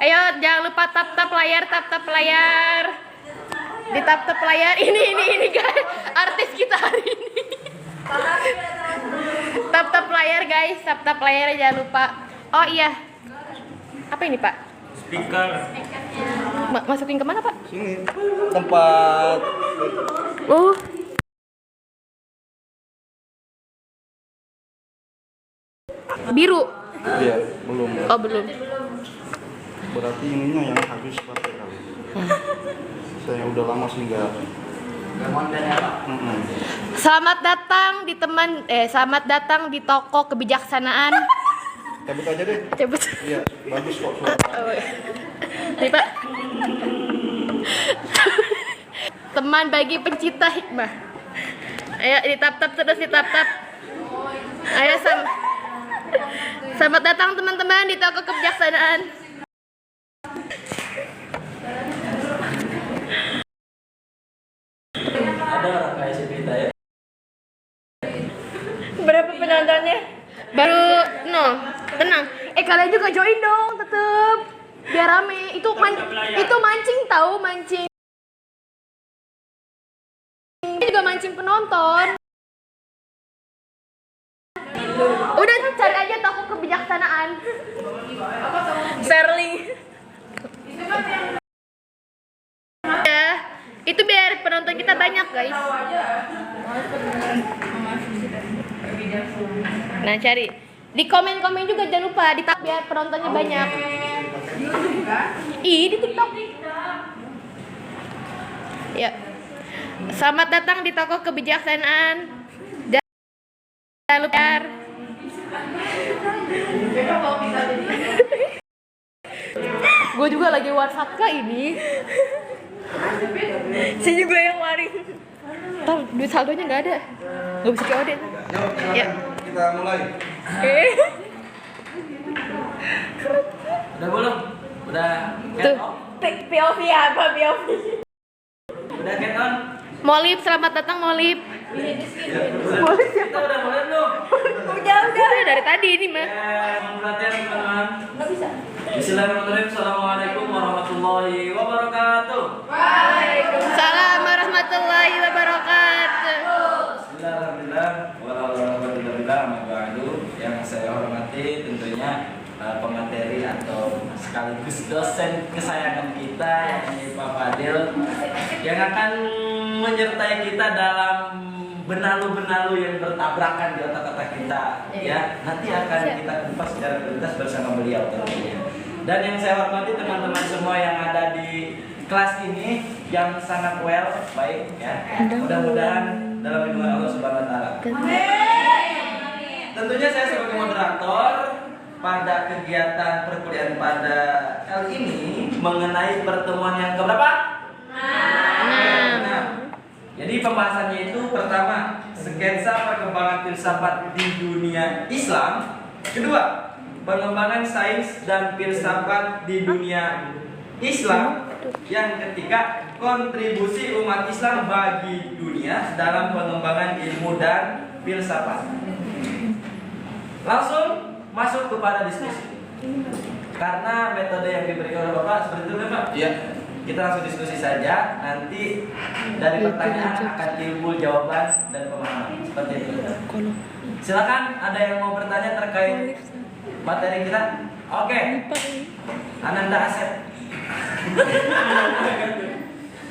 Ayo jangan lupa tap layar. Di tap layar ini guys, artis kita hari ini. Tap layar guys, tap layar jangan lupa. Oh iya. Apa ini, Pak? Speaker. Masukin kemana, Pak? Sini. Tempat. Biru. Iya, belum. Oh, belum. Berarti ininya yang habis pakai kali. Saya udah lama sih enggak. Selamat datang di toko kebijaksanaan. Cabut aja deh. Cabut. Iya, bagus kok suara. Nih, Pak. Teman bagi pencinta hikmah. Ayo ditap terus ditap. Ayo selamat datang teman-teman di toko kebijaksanaan. Ada orang kayak si Prita ya? Berapa penontonnya? Baru 0. Tenang. Kalian juga join dong, tetep biar rame. Itu mancing tahu mancing. Ini juga mancing penonton. Udah cari aja toko kebijaksanaan. Serling. Ya, itu biar penonton kita banyak, guys. Nah, cari. Di komen-komen juga jangan lupa di tag biar penontonnya banyak. Di TikTok. Ya. Selamat datang di toko kebijaksanaan. Jangan lupa. Gue juga lagi WhatsApp ke ini. Saya juga yang waring. Ntar duit saldonya nggak ada. Nggak bisa COD. Ya. Kita mulai. Udah belum? Udah Tuh. get on? POV apa POV? Udah get on? Molip, selamat datang Molip. Molip Kita siapa? udah mulai belum? Udah dari tadi ini mah. Perhatian teman-teman. Nggak bisa. Bismillahirrahmanirrahim. Assalamualaikum warahmatullahi wabarakatuh. Salam warahmatullahi wabarakatuh. Bismillahirrahmanirrahim. Wabarakatuh. Yang saya hormati tentunya pemateri atau sekaligus dosen kesayangan kita yakni Pak Fadil yang akan menyertai kita dalam benalu-benalu yang bertabrakan di otak-otak kita ya. Nanti akan kita kupas secara tuntas bersama beliau tentunya. Dan yang saya hormati teman-teman semua yang ada di kelas ini yang sangat baik ya. Mudah-mudahan dalam lindungan Allah Subhanahu wa taala. Tentunya saya sebagai moderator pada kegiatan perkuliahan pada kali ini mengenai pertemuan yang keberapa? 6. Jadi pembahasannya itu pertama, sketsa perkembangan filsafat di dunia Islam. Kedua, pengembangan sains dan filsafat di dunia Islam. Yang ketiga, kontribusi umat Islam bagi dunia dalam pengembangan ilmu dan filsafat. Langsung masuk kepada diskusi. Karena metode yang diberikan oleh Bapak seperti itu kan Pak? Iya. Kita langsung diskusi saja. Nanti dari pertanyaan akan timbul jawaban dan pemahaman. Seperti itu. Silakan, ada yang mau bertanya terkait materi kita? Oke. Ananda Asep.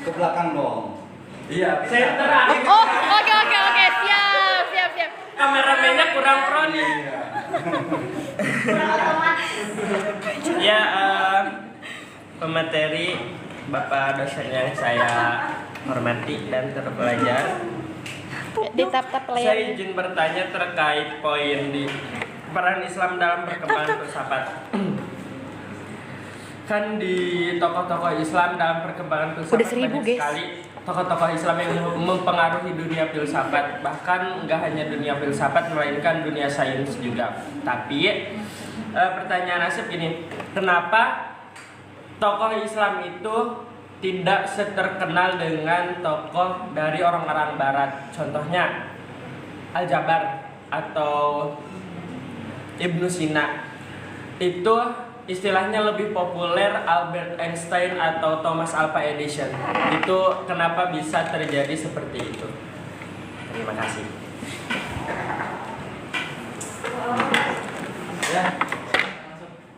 Ke belakang dong. Iya, Center. Oh, oke. Siap. Kameramennya kurang pro nih. Ya, pemateri Bapak dosen yang saya hormati dan terpelajar. Di tap Saya layar. izin bertanya terkait poin di peran Islam dalam perkembangan filsafat. Kan di tokoh-tokoh Islam dalam perkembangan filsafat Udah 1000, banyak guys. sekali tokoh-tokoh Islam yang mempengaruhi dunia filsafat. Bahkan nggak hanya dunia filsafat melainkan dunia sains juga. Tapi pertanyaan Asep gini, kenapa tokoh Islam itu tidak seterkenal dengan tokoh dari orang-orang Barat? Contohnya Al-Jabar atau Ibnu Sina. Itu istilahnya lebih populer Albert Einstein atau Thomas Alva Edison. Itu kenapa bisa terjadi seperti itu? Terima kasih. Ya.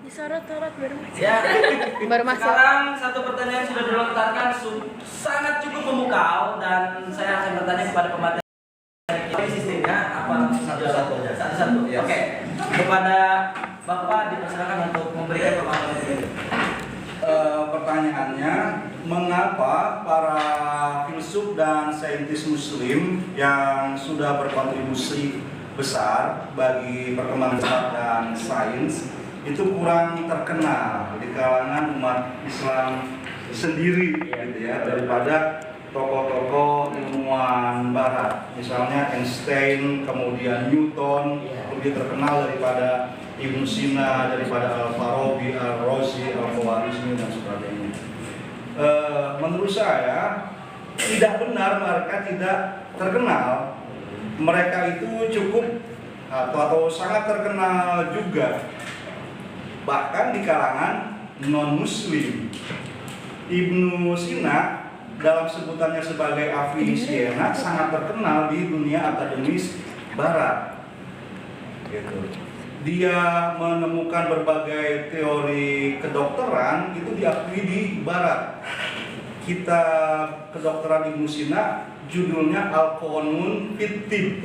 Disorot-sorot baru masuk. Ya. Baru masuk. Sekarang satu pertanyaan sudah dilontarkan sangat cukup memukau dan saya akan bertanya kepada pemateri. Ini sistemnya apa? Satu-satu aja. Satu-satu. Yes. Oke. Kepada Bapak dipersilakan untuk memberikan pemahaman ini. Pertanyaannya, mengapa para filsuf dan saintis Muslim yang sudah berkontribusi besar bagi perkembangan cepat dan sains itu kurang terkenal di kalangan umat Islam sendiri, gitu ya, daripada tokoh-tokoh ilmuwan Barat, misalnya Einstein, kemudian Newton, lebih terkenal daripada Ibnu Sina, daripada Al-Farabi, Al-Razi, Al-Khwarizmi dan sebagainya. Menurut saya tidak benar mereka tidak terkenal. Mereka itu cukup atau sangat terkenal juga, bahkan di kalangan non-Muslim. Ibnu Sina dalam sebutannya sebagai Avicenna sangat terkenal di dunia akademis Barat. Gitu. Dia menemukan berbagai teori kedokteran itu diakui di Barat. Kitab kedokteran Ibnu Sina judulnya Al-Qanun fit Tibb.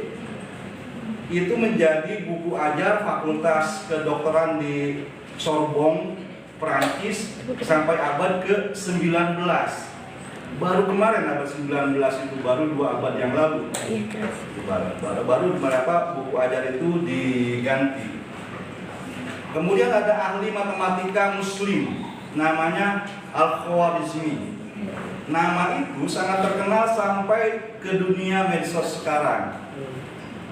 Itu menjadi buku ajar Fakultas Kedokteran di Sorbonne, Prancis sampai abad ke-19. Baru kemarin abad 19 itu, baru 2 abad yang lalu. Baru beberapa buku ajar itu diganti. Kemudian ada ahli matematika Muslim namanya Al-Khwarizmi. Nama itu sangat terkenal sampai ke dunia medsos sekarang.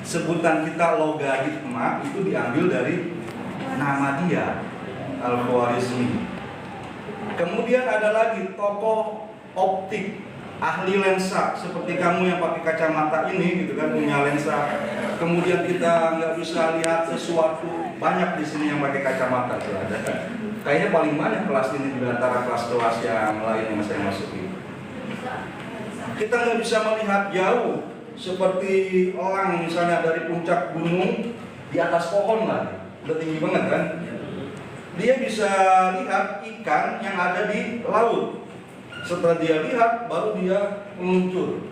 Sebutan kita logaritma itu diambil dari nama dia, Al-Khwarizmi. Kemudian ada lagi tokoh optik, ahli lensa, seperti kamu yang pakai kacamata ini, gitu kan, punya lensa. Kemudian kita nggak bisa lihat sesuatu, banyak di sini yang pakai kacamata tuh ada. Kayaknya paling banyak kelas ini di antara kelas-kelas yang lain yang saya masuki. Kita nggak bisa melihat jauh, seperti orang misalnya dari puncak gunung di atas pohon lah, udah tinggi banget kan. Dia bisa lihat ikan yang ada di laut. Setelah dia lihat, baru dia meluncur.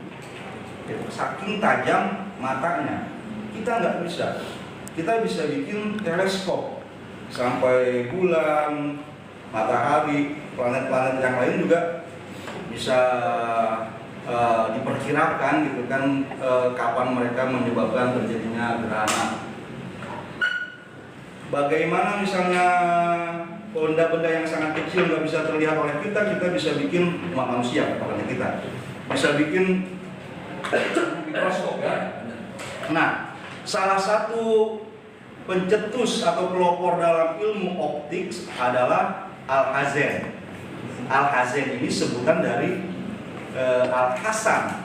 Saking tajam matanya, kita nggak bisa. Kita bisa bikin teleskop sampai bulan, matahari, planet-planet yang lain juga bisa diperkirakan, gitu kan, kapan mereka menyebabkan terjadinya gerhana. Bagaimana misalnya benda-benda yang sangat kecil nggak bisa terlihat oleh kita bisa bikin manusia, pokoknya kita bisa bikin mikroskop ya. Nah, salah satu pencetus atau pelopor dalam ilmu optik adalah Al-Hazen. Al-Hazen ini sebutan dari Al-Hasan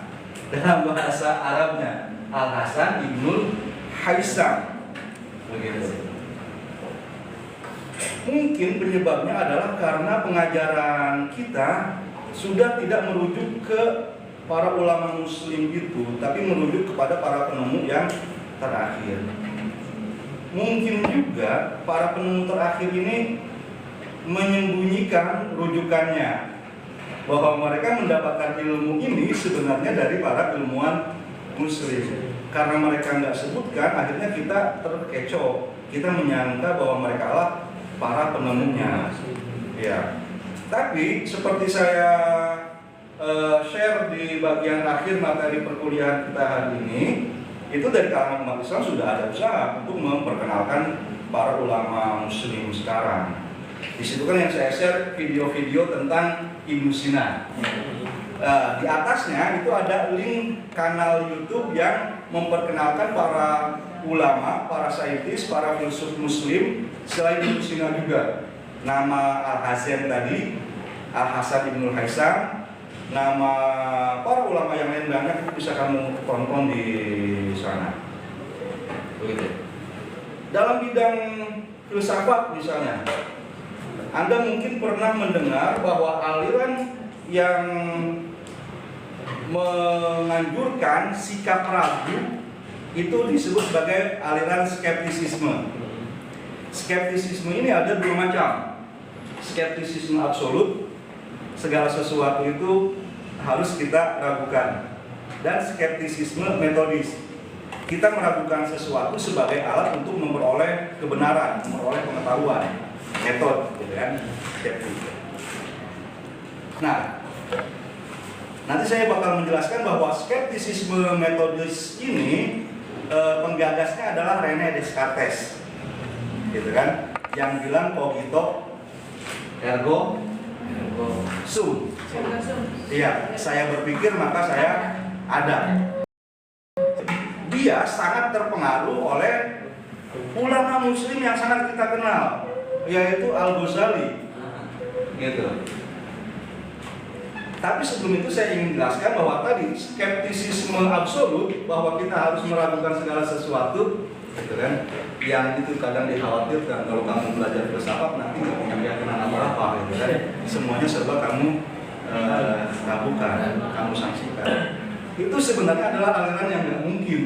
dalam bahasa Arabnya, Al-Hasan Ibnul Haisam, begitu. Mungkin penyebabnya adalah karena pengajaran kita sudah tidak merujuk ke para ulama Muslim itu, tapi merujuk kepada para penemu yang terakhir. Mungkin juga para penemu terakhir ini menyembunyikan rujukannya, bahwa mereka mendapatkan ilmu ini sebenarnya dari para ilmuwan Muslim. Karena mereka nggak sebutkan, akhirnya kita terkecoh. Kita menyangka bahwa mereka lah para penemunya. Ya. Tapi seperti saya share di bagian akhir materi perkuliahan kita hari ini, itu dari kalangan umat Islam sudah ada usaha untuk memperkenalkan para ulama Muslim sekarang. Di situ kan yang saya share video-video tentang Ibnu Sina. Di atasnya itu ada link kanal YouTube yang memperkenalkan para ulama, para saintis, para filsuf Muslim selain Ibnu Sina juga. Nama Al-Hazen tadi, Al-Hasan Ibnul Haisam, nama para ulama yang lain banyak, itu bisa kamu tonton di sana. Begitu. Dalam bidang filsafat misalnya, Anda mungkin pernah mendengar bahwa aliran yang menganjurkan sikap ragu itu disebut sebagai aliran skeptisisme. Skeptisisme ini ada dua macam. Skeptisisme absolut, segala sesuatu itu harus kita ragukan. Dan skeptisisme metodis, kita meragukan sesuatu sebagai alat untuk memperoleh kebenaran, memperoleh pengetahuan, metode, gitu kan? Skeptis. Nah, nanti saya bakal menjelaskan bahwa skeptisisme metodis ini penggagasnya adalah René Descartes, gitu kan? Yang bilang cogito ergo sum. Iya, saya berpikir maka saya ada. Dia sangat terpengaruh oleh ulama Muslim yang sangat kita kenal, yaitu Al-Ghazali, gitu. Tapi sebelum itu saya ingin jelaskan bahwa tadi skeptisisme absolut, bahwa kita harus meragukan segala sesuatu, gitu kan? Yang itu kadang dikhawatirkan kalau kamu belajar filsafat nanti nggak punya keyakinan apa-apa, gitu kan? Semuanya serba kamu ragukan, kamu sanksikan. Itu sebenarnya adalah aliran yang nggak mungkin,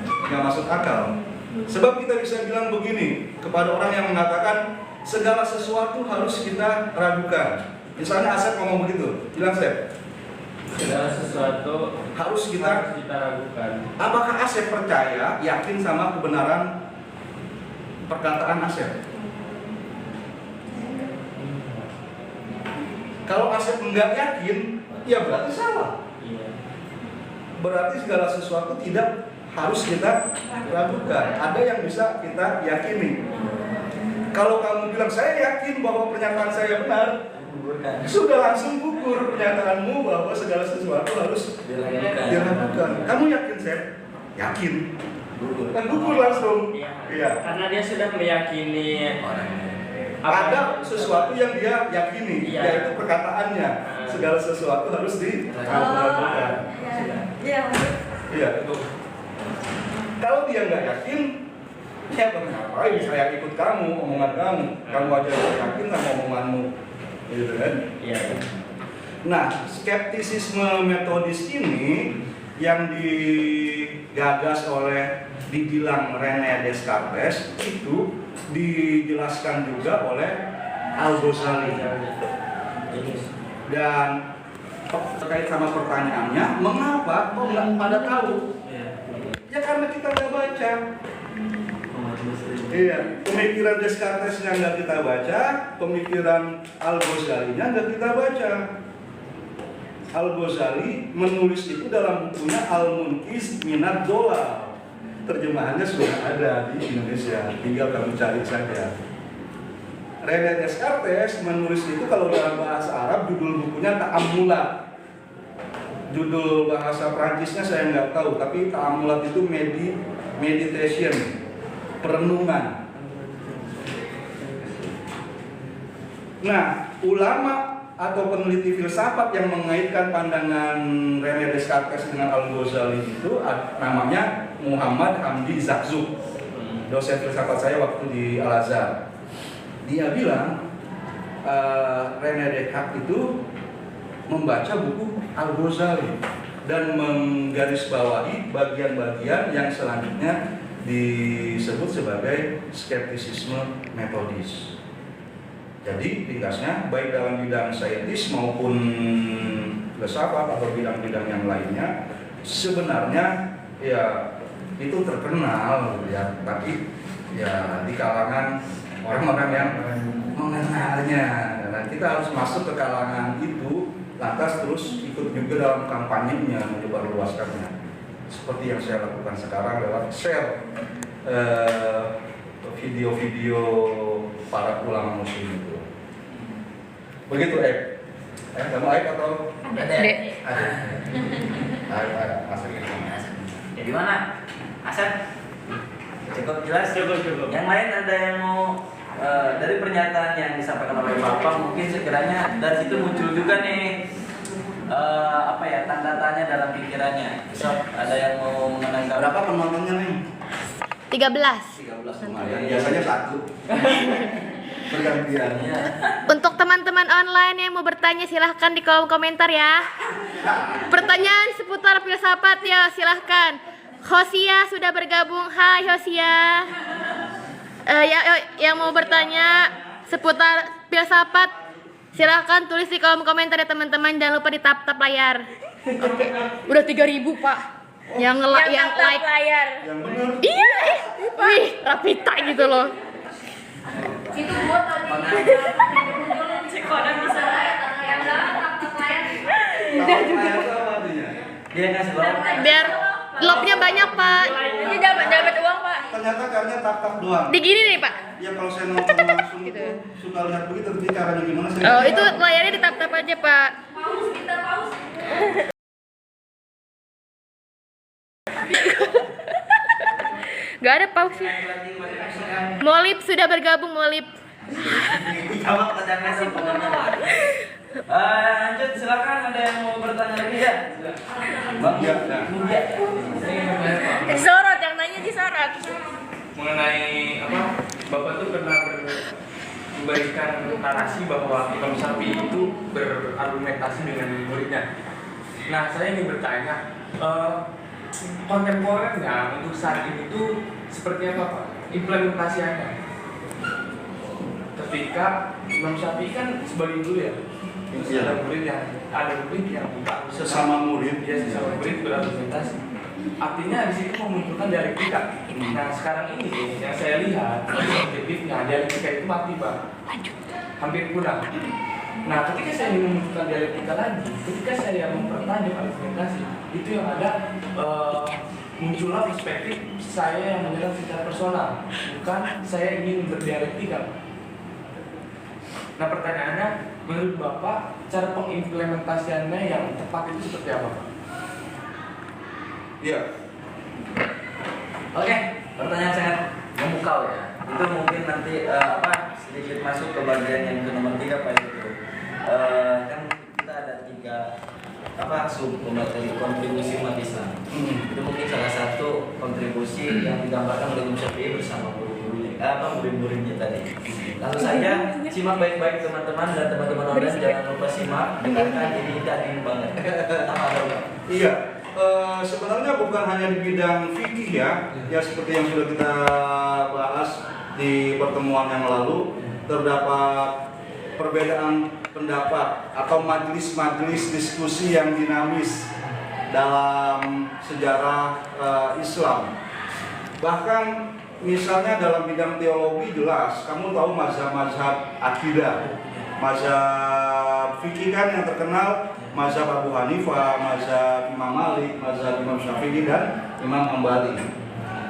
nggak masuk akal. Sebab kita bisa bilang begini kepada orang yang mengatakan segala sesuatu harus kita ragukan. Misalnya Asep ngomong begitu, bilang Asep, segala sesuatu harus kita ragukan. Apakah Asep percaya, yakin sama kebenaran perkataan Asep? Kalau Asep enggak yakin, ya berarti salah. Iya. Berarti segala sesuatu tidak harus kita ragukan. Ada yang bisa kita yakini. Kalau kamu bilang saya yakin bahwa pernyataan saya benar, sudah langsung gugur pernyataanmu bahwa segala sesuatu harus diragukan. Kamu yakin, Seth? Yakin. Kan gugur langsung. Iya. Karena dia sudah meyakini ada sesuatu yang dia yakini, iya, yaitu perkataannya. Segala sesuatu harus diragukan. Iya, itu. Kalau dia nggak yakin, ya ngapain saya ikut kamu, omongan kamu. Kamu aja yakin sama omonganmu, gitu kan? Iya. Nah, skeptisisme metodis ini yang digagas oleh dibilang René Descartes itu dijelaskan juga oleh Al-Ghazali. Dan terkait sama pertanyaannya, mengapa kok nggak pada tahu? Ya karena kita nggak baca. Iya, pemikiran Descartesnya nggak kita baca, pemikiran Al-Ghazalinya nggak kita baca. Al-Ghazali menulis itu dalam bukunya Al-Munqiz Minad Dhalal. Terjemahannya sudah ada di Indonesia, tinggal kamu cari saja. René Descartes menulis itu kalau dalam bahasa Arab judul bukunya Ta'ammulat. Judul bahasa Prancisnya saya nggak tahu, tapi Ta'ammulat itu meditation, perenungan. Nah, ulama atau peneliti filsafat yang mengaitkan pandangan René Descartes dengan Al-Ghazali itu namanya Muhammad Hamdi Zakzouk, dosen filsafat saya waktu di Al-Azhar. Dia bilang René Descartes itu membaca buku Al-Ghazali dan menggarisbawahi bagian-bagian yang selanjutnya disebut sebagai skeptisisme metodis. Jadi ringkasnya baik dalam bidang saintis maupun filsafat atau bidang-bidang yang lainnya sebenarnya ya itu terkenal ya, tapi ya di kalangan orang-orang yang mengenalnya. Dan kita harus masuk ke kalangan itu, lantas terus ikut juga dalam kampanyenya, menyebarluaskannya. Seperti yang saya lakukan sekarang lewat share video-video para ulama muslim itu. Begitu, kamu atau? Dek. Ada. Masuk ini. Ya gimana? Asep? Cukup jelas? Cukup. Yang lain ada yang mau dari pernyataan yang disampaikan oleh Bapak mungkin sekiranya dari situ muncul juga nih tanda tanya dalam pikirannya. Besok ada yang mau menanggapi. Berapa penontonnya nih? 13. 13 lumayan. Biasanya 1. Bergantian. Iya. Untuk teman-teman online yang mau bertanya silahkan di kolom komentar ya. Pertanyaan seputar filsafat ya silahkan. Hosia sudah bergabung. Hai Hosia. Yang mau bertanya seputar filsafat silahkan tulis di kolom komentar ya teman-teman. Jangan lupa di tap layar. Oke. Udah 3.000 Pak. Yang like layar. Yang benar. Iya, wih, Rapita gitu loh. Itu buat tadi. Sekolah bisa yang tap layar. Layar itu apa artinya? Dia ngasih loh. Biar lobnya banyak Pak. Ini dapat uang Pak. Ternyata caranya tap doang. Di gini nih Pak. Ya kalau saya nonton langsung itu suka lihat begitu, tapi caranya gimana saya? Oh itu layarnya di tap aja Pak. Paus kita paus. Gak ada pause. Molip sudah bergabung Molip. Jawab pertanyaan sebenarnya. Lanjut silakan, ada yang mau bertanya lagi ya? Bang, Ya. Disorot, yang nanya disorot. Mengenai apa? Bapak tuh pernah memberikan narasi bahwa Imam Syafi'i itu berargumentasi dengan muridnya. Nah, saya ingin bertanya, kontemporernya untuk saat ini tuh seperti apa Pak? Implementasinya? Ketika Imam Syafi'i kan sebagai guru ya, Iya. ada murid yang Sesama murid. ya sesama murid berargumentasi. Artinya di situ memunculkan dialektika. Nah sekarang ini yang saya lihat objektifnya dialektika itu mati Pak, hampir punah. Nah ketika saya ingin memunculkan dialektika lagi, ketika saya mempertajam argumentasi, itu yang ada muncullah perspektif saya yang menyerang secara personal, bukan saya ingin berdialektika. Nah pertanyaannya, menurut Bapak cara pengimplementasiannya yang tepat itu seperti apa Pak? Iya. Oke, pertanyaan sangat memukau ya. Itu mungkin nanti sedikit masuk ke bagian yang ke nomor 3 Pak itu. Kan kita ada 3 sub materi kontribusi umat Islam. Itu mungkin salah satu kontribusi yang digambarkan oleh Imam Syafi'i bersama murid-muridnya tadi. Langsung saja simak baik-baik teman-teman dan teman-teman online, jangan lupa simak, dengarkan, ini daging banget. Iya. Sebenarnya bukan hanya di bidang fikih ya seperti yang sudah kita bahas di pertemuan yang lalu, terdapat perbedaan pendapat atau majelis-majelis diskusi yang dinamis dalam sejarah Islam. Bahkan misalnya dalam bidang teologi jelas, kamu tahu mazhab-mazhab akidah, mazhab fikih kan yang terkenal, mazhab Abu Hanifah, mazhab Imam Malik, mazhab Imam Syafi'i dan Imam Hambali.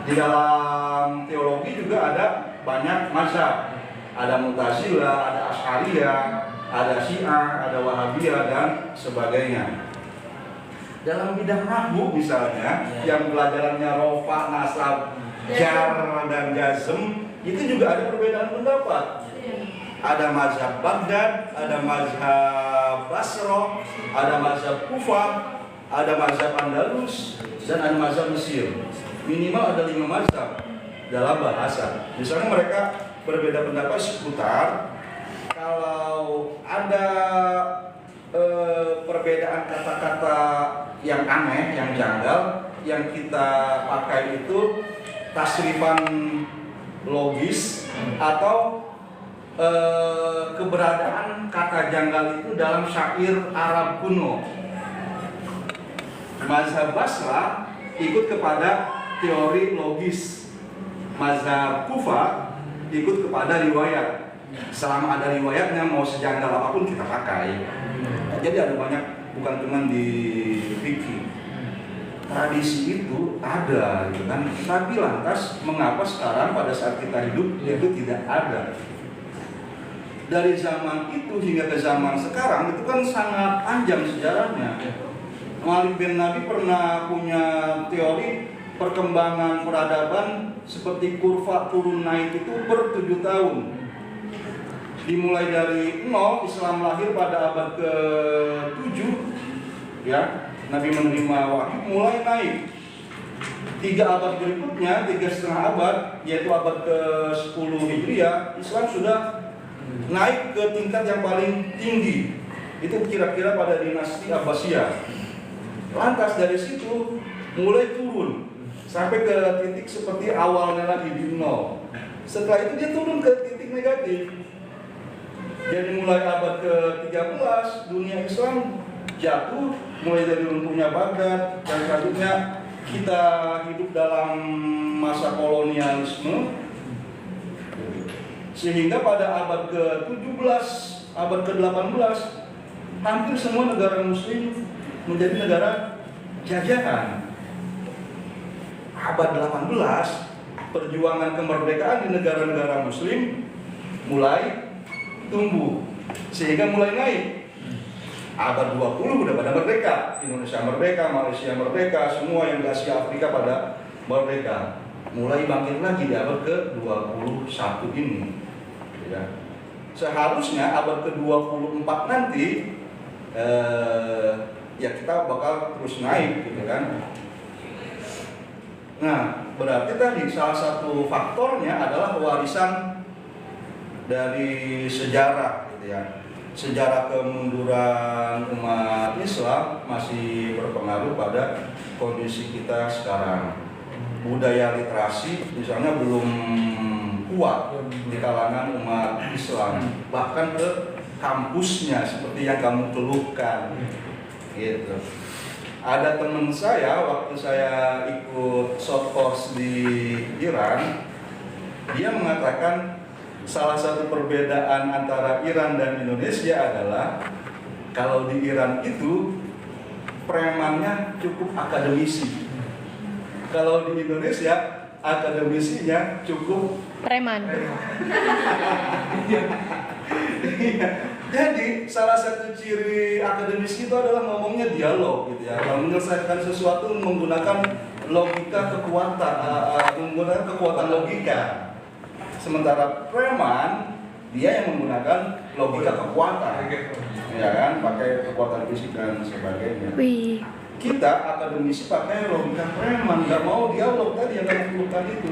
Di dalam teologi juga ada banyak mazhab, ada Mu'tazilah, ada Asy'ariyah, ada Syiah, ada Wahabiyah dan sebagainya. Dalam bidang nahwu misalnya, yang pelajarannya rofa, nasab, jar dan jazm, itu juga ada perbedaan pendapat. Ada mazhab Baghdad, ada mazhab Basra, ada mazhab Kufah, ada mazhab Andalus, dan ada mazhab Mesir. Minimal ada 5 mazhab dalam bahasa. Misalnya mereka berbeda pendapat seputar kalau ada perbedaan kata-kata yang aneh, yang janggal, yang kita pakai itu tasrifan logis atau keberadaan kata janggal itu dalam syair Arab kuno. Mazhab Basra ikut kepada teori logis, mazhab Kufah ikut kepada riwayat. Selama ada riwayatnya, mau sejanggal apapun kita pakai. Jadi ada banyak, bukan cuma di fikih. Tradisi itu ada, gitu kan. Tapi lantas mengapa sekarang pada saat kita hidup itu tidak ada? Dari zaman itu hingga ke zaman sekarang itu kan sangat panjang sejarahnya. Malik bin Nabi pernah punya teori perkembangan peradaban seperti kurva turun naik itu per 7 tahun. Dimulai dari 0, Islam lahir pada abad ke-7 ya, Nabi menerima wahyu mulai naik. 3 abad berikutnya, 3,5 abad, yaitu abad ke-10 Hijriah, Islam sudah naik ke tingkat yang paling tinggi. Itu kira-kira pada dinasti Abbasiyah. Lantas dari situ mulai turun sampai ke titik seperti awalnya lagi di nol. Setelah itu dia turun ke titik negatif. Jadi mulai abad ke-13 dunia Islam jatuh, mulai dari runtuhnya Baghdad, dan selanjutnya kita hidup dalam masa kolonialisme, sehingga pada abad ke-17, abad ke-18 hampir semua negara muslim menjadi negara jajahan. Abad 18 perjuangan kemerdekaan di negara-negara muslim mulai tumbuh sehingga mulai naik. Abad 20 udah pada merdeka, Indonesia merdeka, Malaysia merdeka, semua yang di Asia Afrika pada merdeka. Mulai bangkit lagi di abad ke-21 ini. Ya. Seharusnya abad ke-24 nanti ya kita bakal terus naik gitu kan. Nah, berarti tadi salah satu faktornya adalah warisan dari sejarah gitu ya. Sejarah kemunduran umat Islam masih berpengaruh pada kondisi kita sekarang. Budaya literasi misalnya belum kuat di kalangan umat Islam, bahkan ke kampusnya seperti yang kamu keluhkan gitu. Ada teman saya waktu saya ikut short course di Iran, dia mengatakan salah satu perbedaan antara Iran dan Indonesia adalah kalau di Iran itu premannya cukup akademisi. Kalau di Indonesia akademisinya cukup Preman. Jadi salah satu ciri akademis itu adalah ngomongnya dialog gitu ya. Kalau menyelesaikan sesuatu menggunakan logika kekuatan, menggunakan kekuatan logika. Sementara preman dia yang menggunakan logika kekuatan, ya kan, pakai kekuatan fisik dan sebagainya. Wih. Kita akademisi pakai logika preman, nggak mau dialog tadi yang kamu keluhkan itu.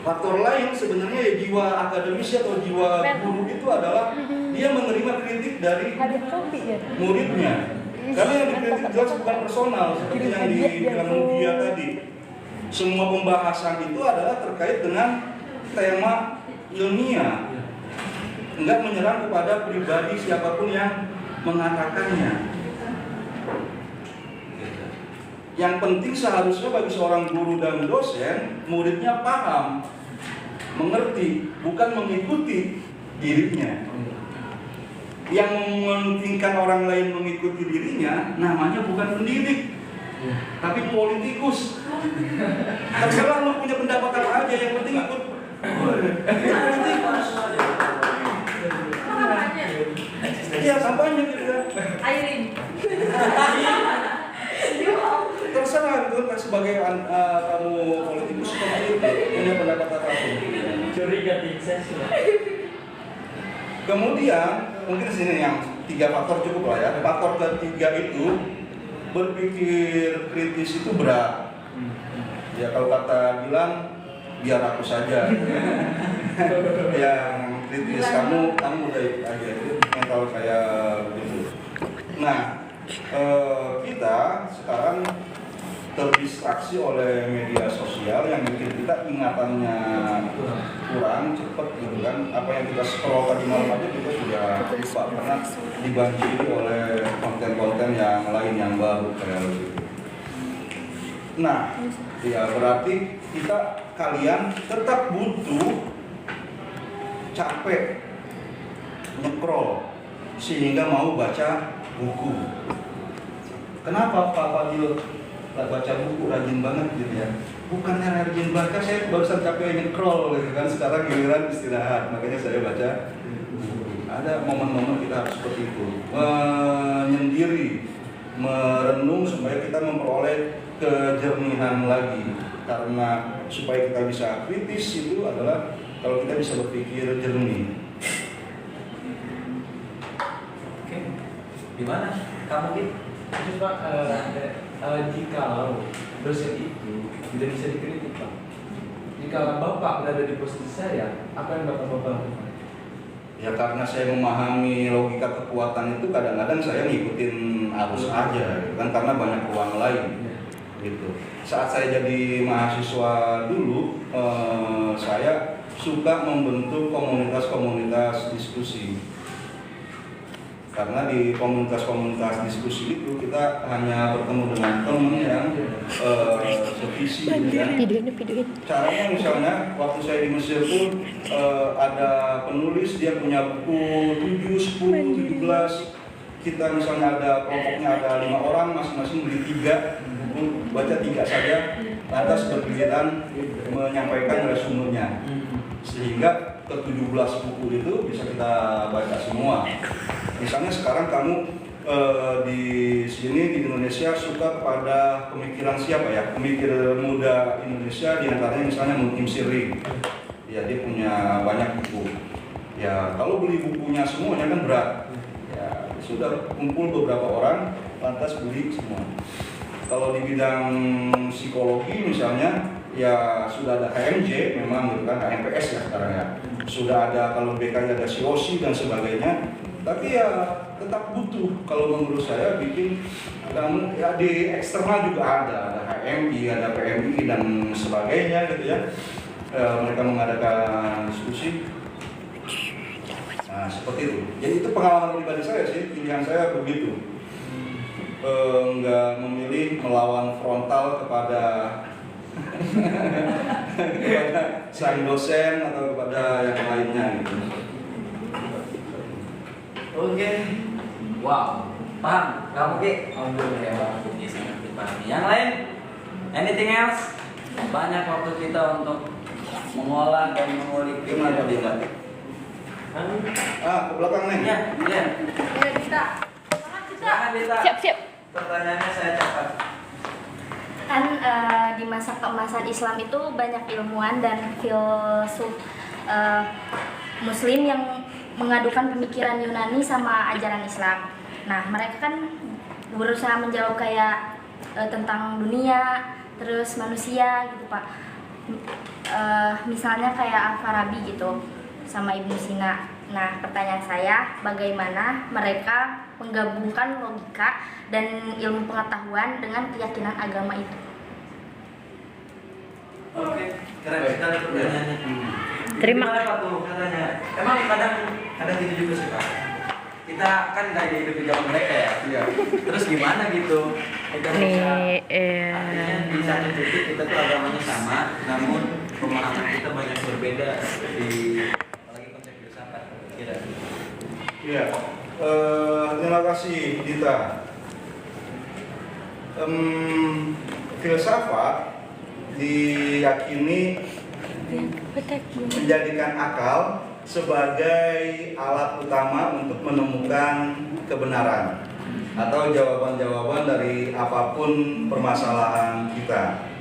Faktor lain sebenarnya ya jiwa akademis atau jiwa guru itu adalah dia menerima kritik dari muridnya. Karena yang dikritik jelas bukan personal seperti yang dibilang Mugia tadi. Semua pembahasan itu adalah terkait dengan tema ilmiah, enggak menyerang kepada pribadi siapapun yang mengatakannya. Yang penting seharusnya bagi seorang guru dan dosen, muridnya paham, mengerti, bukan mengikuti dirinya. Yang mementingkan orang lain mengikuti dirinya, namanya bukan pendidik, tapi politikus. Terserah lu punya pendapat apa aja, yang penting ikut. Politikus. Iya, kampanye gitu ya. Airin. Terserah gitu kan, sebagai kamu politikus seperti itu punya pendapat apapun. Curiga sukses. Kemudian mungkin di sini yang 3 faktor cukup lah ya. Faktor ketiga itu berpikir kritis itu berat. Ya kalau kata bilang biar aku saja. Yang kritis kamu udah aja itu mental kayak begitu. Nah, kita sekarang terdistraksi oleh media sosial yang bikin kita ingatannya kurang cepet gitu kan. Apa yang kita scroll tadi malam aja kita sudah lupa karena dibanjiri oleh konten-konten yang lain yang baru kayak gitu. Nah, ya berarti kalian tetap butuh capek nyekrol sehingga mau baca buku. Kenapa Pak Fadil baca buku rajin banget gitu ya? Bukannya rajin baca, saya barusan capek nyekrol gitu kan, sekarang giliran istirahat, makanya saya baca buku. Ada momen-momen kita harus seperti itu, menyendiri, merenung supaya kita memperoleh kejernihan lagi. Karena supaya kita bisa kritis itu adalah kalau kita bisa berpikir jernih. Oke, gimana? Kamu gitu? Pak, jika dosen itu tidak bisa dikritik, Pak, jika Bapak berada di posisi saya, apa yang Bapak lakukan? Ya karena saya memahami logika kekuatan itu, kadang-kadang saya ngikutin arus aja gitu kan, karena banyak peluang lain gitu. Saat saya jadi mahasiswa dulu, saya suka membentuk komunitas-komunitas diskusi. Karena di komunitas-komunitas diskusi itu kita hanya bertemu dengan teman yang sevisi gitu kan. Caranya misalnya waktu saya di Mesir pun ada penulis, dia punya buku 7, 10, 17. Kita misalnya ada kelompoknya ada 5 orang, masing-masing beli 3 buku, baca 3 saja, lantas bergiliran menyampaikan resumennya. Sehingga ke 17 buku itu bisa kita baca semua. Misalnya sekarang kamu di sini di Indonesia suka kepada pemikiran siapa ya? Pemikir muda Indonesia, diantaranya misalnya Muntim Sirri. Ya, dia punya banyak buku. Ya kalau beli bukunya semuanya kan berat. Ya sudah kumpul beberapa orang, lantas beli semua. Kalau di bidang psikologi misalnya, ya sudah ada KMJ memang gitu kan, KMPS ya sekarang ya. Sudah ada, kalau BK ada COC dan sebagainya. Tapi ya tetap butuh kalau menurut saya bikin, dan ya di eksternal juga ada HMI, ada PMI dan sebagainya gitu ya. Mereka mengadakan diskusi. Nah seperti itu. Jadi itu pengalaman pribadi saya sih, pilihan saya begitu. Nggak memilih melawan frontal kepada sang dosen atau kepada yang lainnya gitu. Oke, wow, paham? Kamu Ki? Alhamdulillah, ini sangat dipahami. Yang lain, anything else? Banyak waktu kita untuk mengolah dan mengulik pikiran kita. Ke belakang nih. Iya. Ya kita. Semangat kita. Silakan Dita. Siap. Pertanyaannya saya catat. Kan di masa keemasan Islam itu banyak ilmuwan dan filsuf Muslim yang mengadukan pemikiran Yunani sama ajaran Islam. Nah, mereka kan berusaha menjawab kayak tentang dunia, terus manusia gitu Pak. Misalnya kayak Al-Farabi gitu sama Ibnu Sina. Nah, pertanyaan saya, bagaimana mereka menggabungkan logika dan ilmu pengetahuan dengan keyakinan agama itu? Oke, keren sekali pertanyaannya. Terima kasih Pak tuh katanya. Emang kadang gitu juga sih Pak. Kita kan nggak hidup di zaman mereka ya. Iya. Terus gimana gitu? Kita bisa artinya di satu titik kita tuh agamanya sama, namun pemahaman kita banyak berbeda di apalagi konsep filsafat kira. Iya. Terima kasih Dita. Filsafat diyakini menjadikan akal sebagai alat utama untuk menemukan kebenaran atau jawaban-jawaban dari apapun permasalahan kita.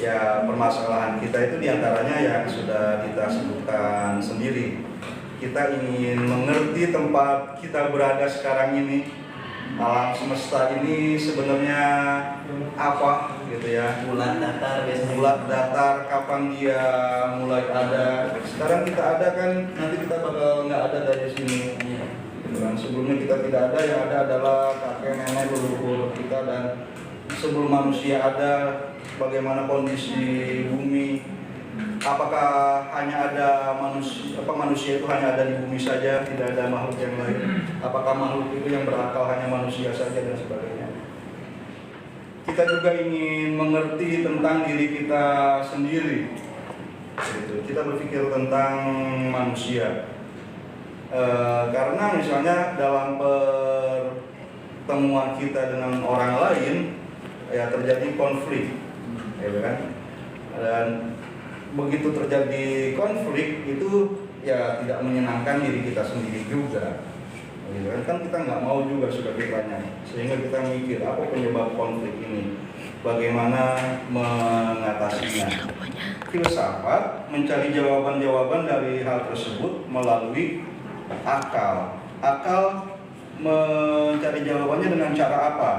Ya, permasalahan kita itu diantaranya yang sudah kita sebutkan sendiri. Kita ingin mengerti tempat kita berada sekarang ini, alam semesta ini sebenarnya apa gitu ya. Bulan datar biasanya. Bulat datar, kapan dia mulai ada. Sekarang kita ada kan, nanti kita bakal nggak ada dari sini. Gitu kan. Sebelumnya kita tidak ada, yang ada adalah kakek nenek leluhur kita, dan sebelum manusia ada, bagaimana kondisi bumi. Apakah hanya ada manusia itu hanya ada di bumi saja, tidak ada makhluk yang lain? Apakah makhluk itu yang berakal hanya manusia saja dan sebagainya? Kita juga ingin mengerti tentang diri kita sendiri. Kita berpikir tentang manusia. Karena misalnya dalam pertemuan kita dengan orang lain, ya terjadi konflik, ya kan? Dan begitu terjadi konflik itu ya tidak menyenangkan diri kita sendiri juga. Kan kita nggak mau juga sudah pikirannya, sehingga kita mikir apa penyebab konflik ini, bagaimana mengatasinya. Filsafat mencari jawaban-jawaban dari hal tersebut melalui akal. Akal mencari jawabannya dengan cara apa?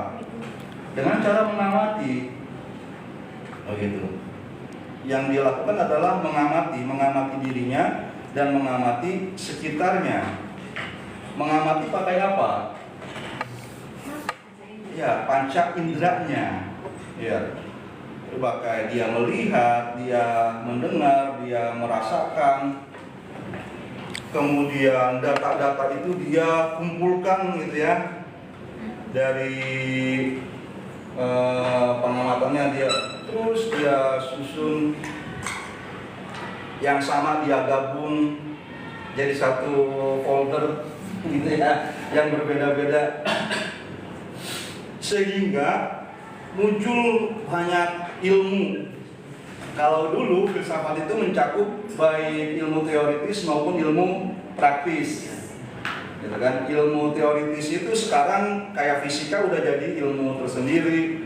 Dengan cara mengamati. Begitu. Yang dia lakukan adalah mengamati dirinya dan mengamati sekitarnya. Mengamati pakai apa? Ya, panca inderanya. Ya, pakai dia melihat, dia mendengar, dia merasakan. Kemudian data-data itu dia kumpulkan gitu ya dari pengamatannya dia, terus dia susun yang sama, dia gabung jadi satu folder gitu ya, yang berbeda-beda sehingga muncul banyak ilmu. Kalau dulu filsafat itu mencakup baik ilmu teoritis maupun ilmu praktis, gitu kan? Ilmu teoritis itu sekarang kayak fisika udah jadi ilmu tersendiri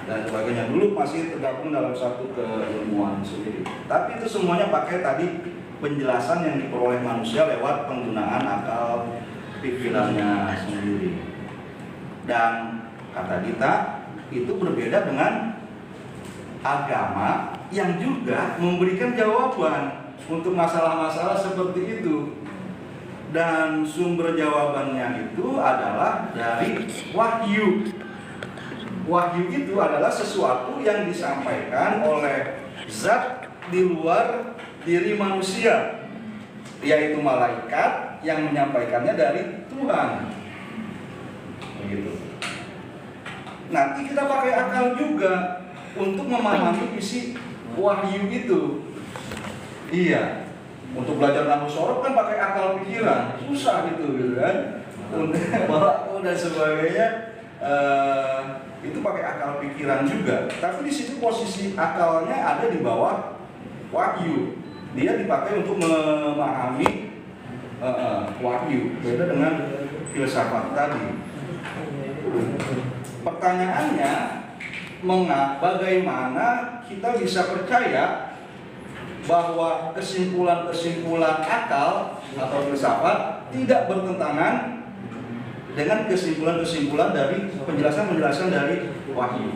dan sebagainya. Dulu masih tergabung dalam satu keilmuan sendiri. Tapi itu semuanya pakai tadi penjelasan yang diperoleh manusia lewat penggunaan akal pikirannya sendiri. Dan kata Dita itu berbeda dengan agama yang juga memberikan jawaban untuk masalah-masalah seperti itu. Dan sumber jawabannya itu adalah dari wahyu. Wahyu itu adalah sesuatu yang disampaikan oleh zat di luar diri manusia, yaitu malaikat yang menyampaikannya dari Tuhan. Begitu. Nanti kita pakai akal juga untuk memahami isi wahyu itu. Iya. Untuk belajar nahwu sorof kan pakai akal pikiran, susah gitu kan. Untuk dan sebagainya itu pakai akal pikiran juga. Tapi di situ posisi akalnya ada di bawah wahyu. Dia dipakai untuk memahami wahyu. Beda dengan filsafat tadi. Pertanyaannya, bagaimana kita bisa percaya bahwa kesimpulan-kesimpulan akal atau filsafat tidak bertentangan dengan kesimpulan-kesimpulan dari penjelasan-penjelasan dari wahyu.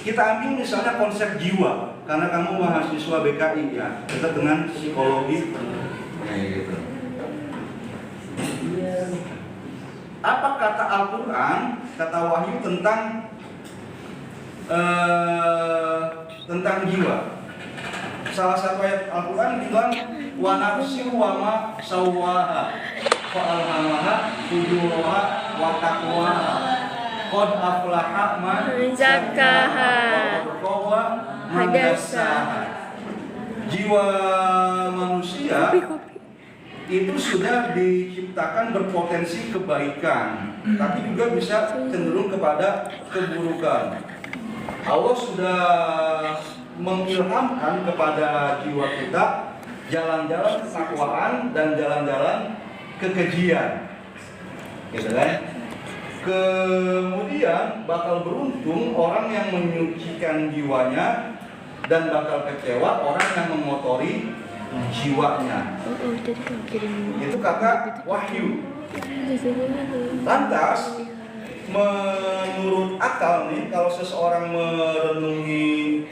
Kita ambil misalnya konsep jiwa, karena kamu mahasiswa BKI ya, dekat dengan psikologi. Gitu. Apa kata Al-Quran, kata wahyu tentang jiwa? Salah satu ayat Al-Quran bilang wa nafsin wa ma sawwaha fa alhamaha fujuraha wa taqwaha qad aflaha man Zakkaha wa hadasaha. Jiwa manusia itu sudah diciptakan berpotensi kebaikan, tapi juga bisa cenderung kepada keburukan. Allah sudah mengilhamkan kepada jiwa kita jalan-jalan ketakwaan dan jalan-jalan kekejian, gitu kan? Kemudian bakal beruntung orang yang menyucikan jiwanya dan bakal kecewa orang yang mengotori jiwanya. Itu kata wahyu. Lantas menurut akal nih, kalau seseorang merenungi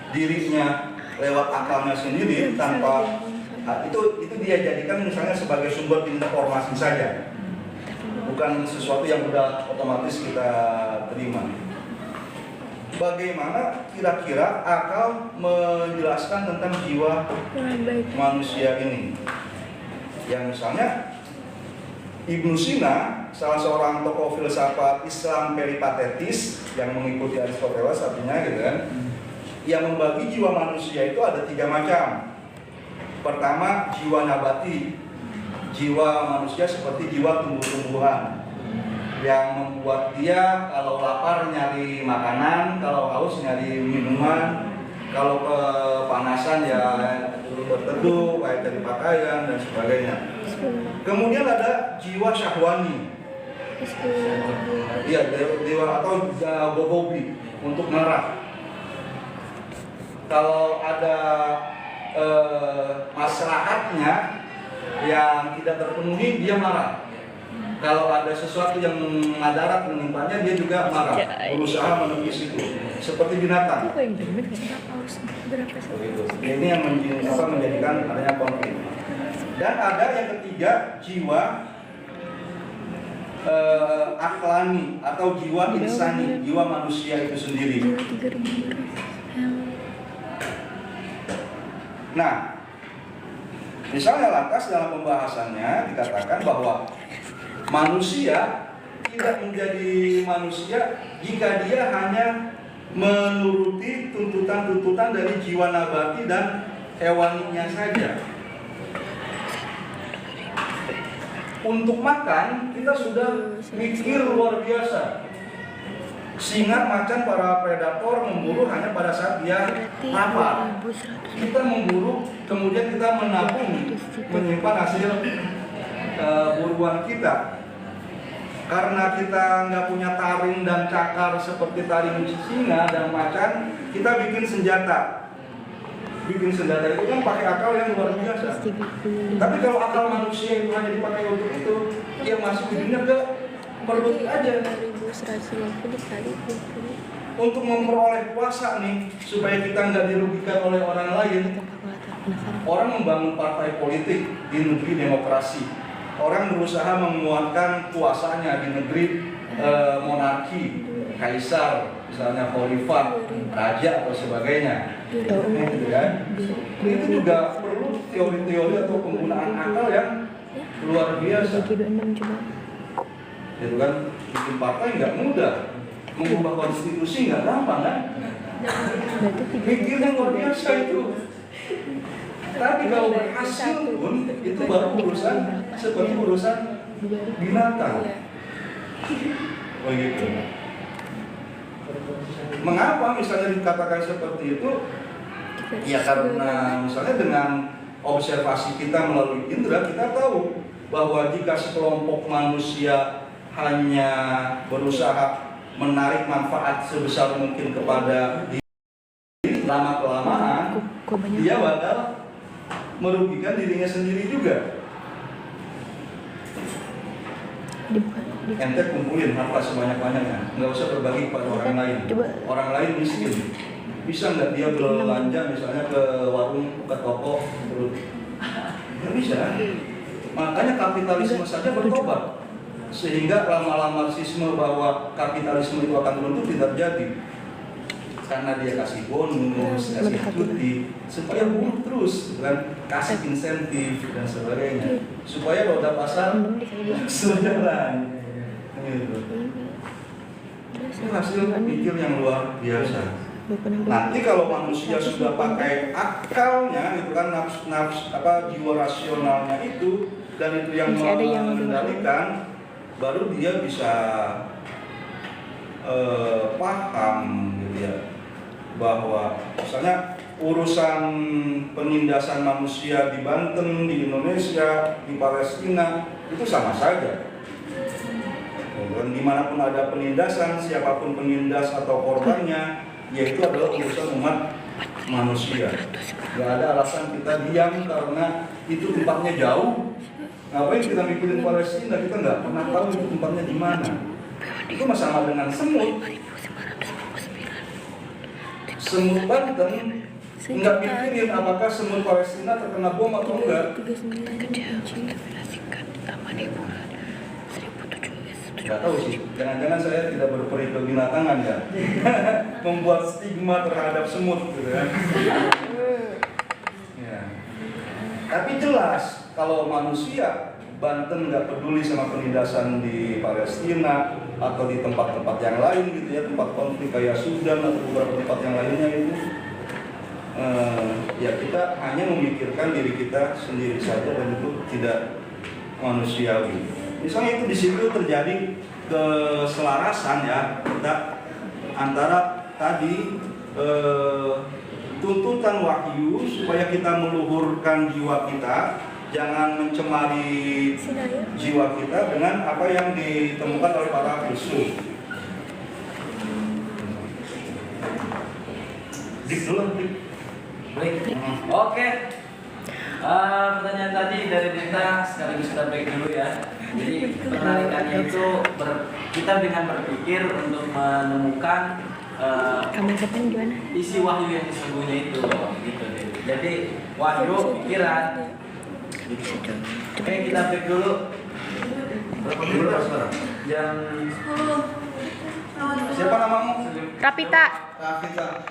dirinya lewat akalnya sendiri tanpa itu dia jadikan misalnya sebagai sumber informasi saja, bukan sesuatu yang udah otomatis kita terima. Bagaimana kira-kira akal menjelaskan tentang jiwa manusia ini? Yang misalnya Ibnu Sina, salah seorang tokoh filsafat Islam peripatetis yang mengikuti Aristoteles artinya gitu kan, yang membagi jiwa manusia itu ada 3 macam. Pertama, jiwa nabati. Jiwa manusia seperti jiwa tumbuh-tumbuhan yang membuat dia kalau lapar nyari makanan, kalau haus nyari minuman, kalau kepanasan ya berteduh, kayak cari pakaian dan sebagainya. Kemudian ada jiwa syahwani. Iya, dewa atau bobobi untuk merah. Kalau ada maslahatnya yang tidak terpenuhi, dia marah. Kalau ada sesuatu yang madarat menimpanya, dia juga marah, berusaha menepis itu, seperti binatang. Begitu. Ini yang menjadikan adanya konflik. Dan ada yang ketiga, jiwa akhlani atau jiwa insani, jiwa manusia itu sendiri. Nah, misalnya lantas dalam pembahasannya dikatakan bahwa manusia tidak menjadi manusia jika dia hanya menuruti tuntutan-tuntutan dari jiwa nabati dan hewaninya saja. Untuk makan, kita sudah mikir luar biasa. Singa, macan, para predator memburu hanya pada saat dia lapar. Kita memburu, kemudian kita menabung, menyimpan hasil buruan kita. Karena kita nggak punya taring dan cakar seperti taring singa dan macan, kita bikin senjata. Bikin senjata itu kan pakai akal yang luar biasa. Tapi kalau akal manusia itu hanya dipakai untuk itu, dia masuk di dunia ke perut aja. Untuk memperoleh kuasa nih, supaya kita nggak dirugikan oleh orang lain, orang membangun partai politik di negeri demokrasi. Orang berusaha menguatkan kuasanya di negeri monarki, kaisar, misalnya khalifah, raja atau sebagainya. Gitu kan? Itu juga perlu teori-teori atau penggunaan akal yang luar biasa. Itu kan bikin partai nggak mudah, mengubah konstitusi nggak gampang kan? Pikirnya luar biasa itu. Tapi kalau berhasil pun itu baru urusan seperti urusan binatang. Oh gitu. Mengapa misalnya dikatakan seperti itu? Ya karena misalnya dengan observasi kita melalui indera, kita tahu bahwa jika sekelompok manusia hanya berusaha menarik manfaat sebesar mungkin kepada diri, lama-kelamaan dia bakal merugikan dirinya sendiri juga. Ente kumpulin harta sebanyak-banyaknya, nggak usah berbagi kepada orang lain. Orang lain miskin, bisa nggak dia belanja misalnya ke warung, ke toko, nggak bisa. Makanya kapitalisme saja bertobat, sehingga lama-lama marxisme bahwa kapitalisme itu akan runtuh tidak jadi. Karena dia kasih bonus, kasih cuti, supaya buruh terus, kan? Kasih insentif dan sebagainya, supaya roda pasar berjalan. Gitu. Itu hasil pikir yang luar biasa. Nanti kalau manusia sudah pakai akalnya, itu kan jiwa rasionalnya itu, dan itu yang mengendalikan, baru dia bisa paham, gitu ya, bahwa misalnya urusan penindasan manusia di Banten, di Indonesia, di Palestina itu sama saja. Dan dimanapun ada penindasan, siapapun penindas atau korbannya, yaitu adalah urusan umat manusia. Gak ada alasan kita diam karena itu tempatnya jauh. Ngapain kita mikirin Palestina? Kita nggak pernah tahu itu tempatnya di mana. Itu sama dengan semut. Semut Banten nggak pikirin apakah semut Palestina terkena bom atau enggak. Nggak tahu sih, jangan-jangan saya tidak berperi kebinatangan ya. Membuat stigma terhadap semut gitu kan. Ya. Tapi jelas kalau manusia Banten nggak peduli sama penindasan di Palestina atau di tempat-tempat yang lain gitu ya, tempat konflik kayak Sudan atau beberapa tempat yang lainnya itu, ya kita hanya memikirkan diri kita sendiri saja dan itu tidak manusiawi. Misalnya itu di situ terjadi keselarasan ya kita antara tadi tuntutan wahyu supaya kita meluhurkan jiwa kita, jangan mencemari jiwa kita dengan apa yang ditemukan oleh para filsuf. Dik dulu, Dik. Oke. Pertanyaan tadi dari Dita sekaligus kita break dulu ya. Jadi penarikannya itu kita dengan berpikir untuk menemukan isi wahyu yang sesungguhnya itu gitu deh. Jadi wahyu pikiran. Gitu. Oke, kita break dulu. Berapa dulu sekarang? Jam 10. Siapa namamu? Rapita. Rafita.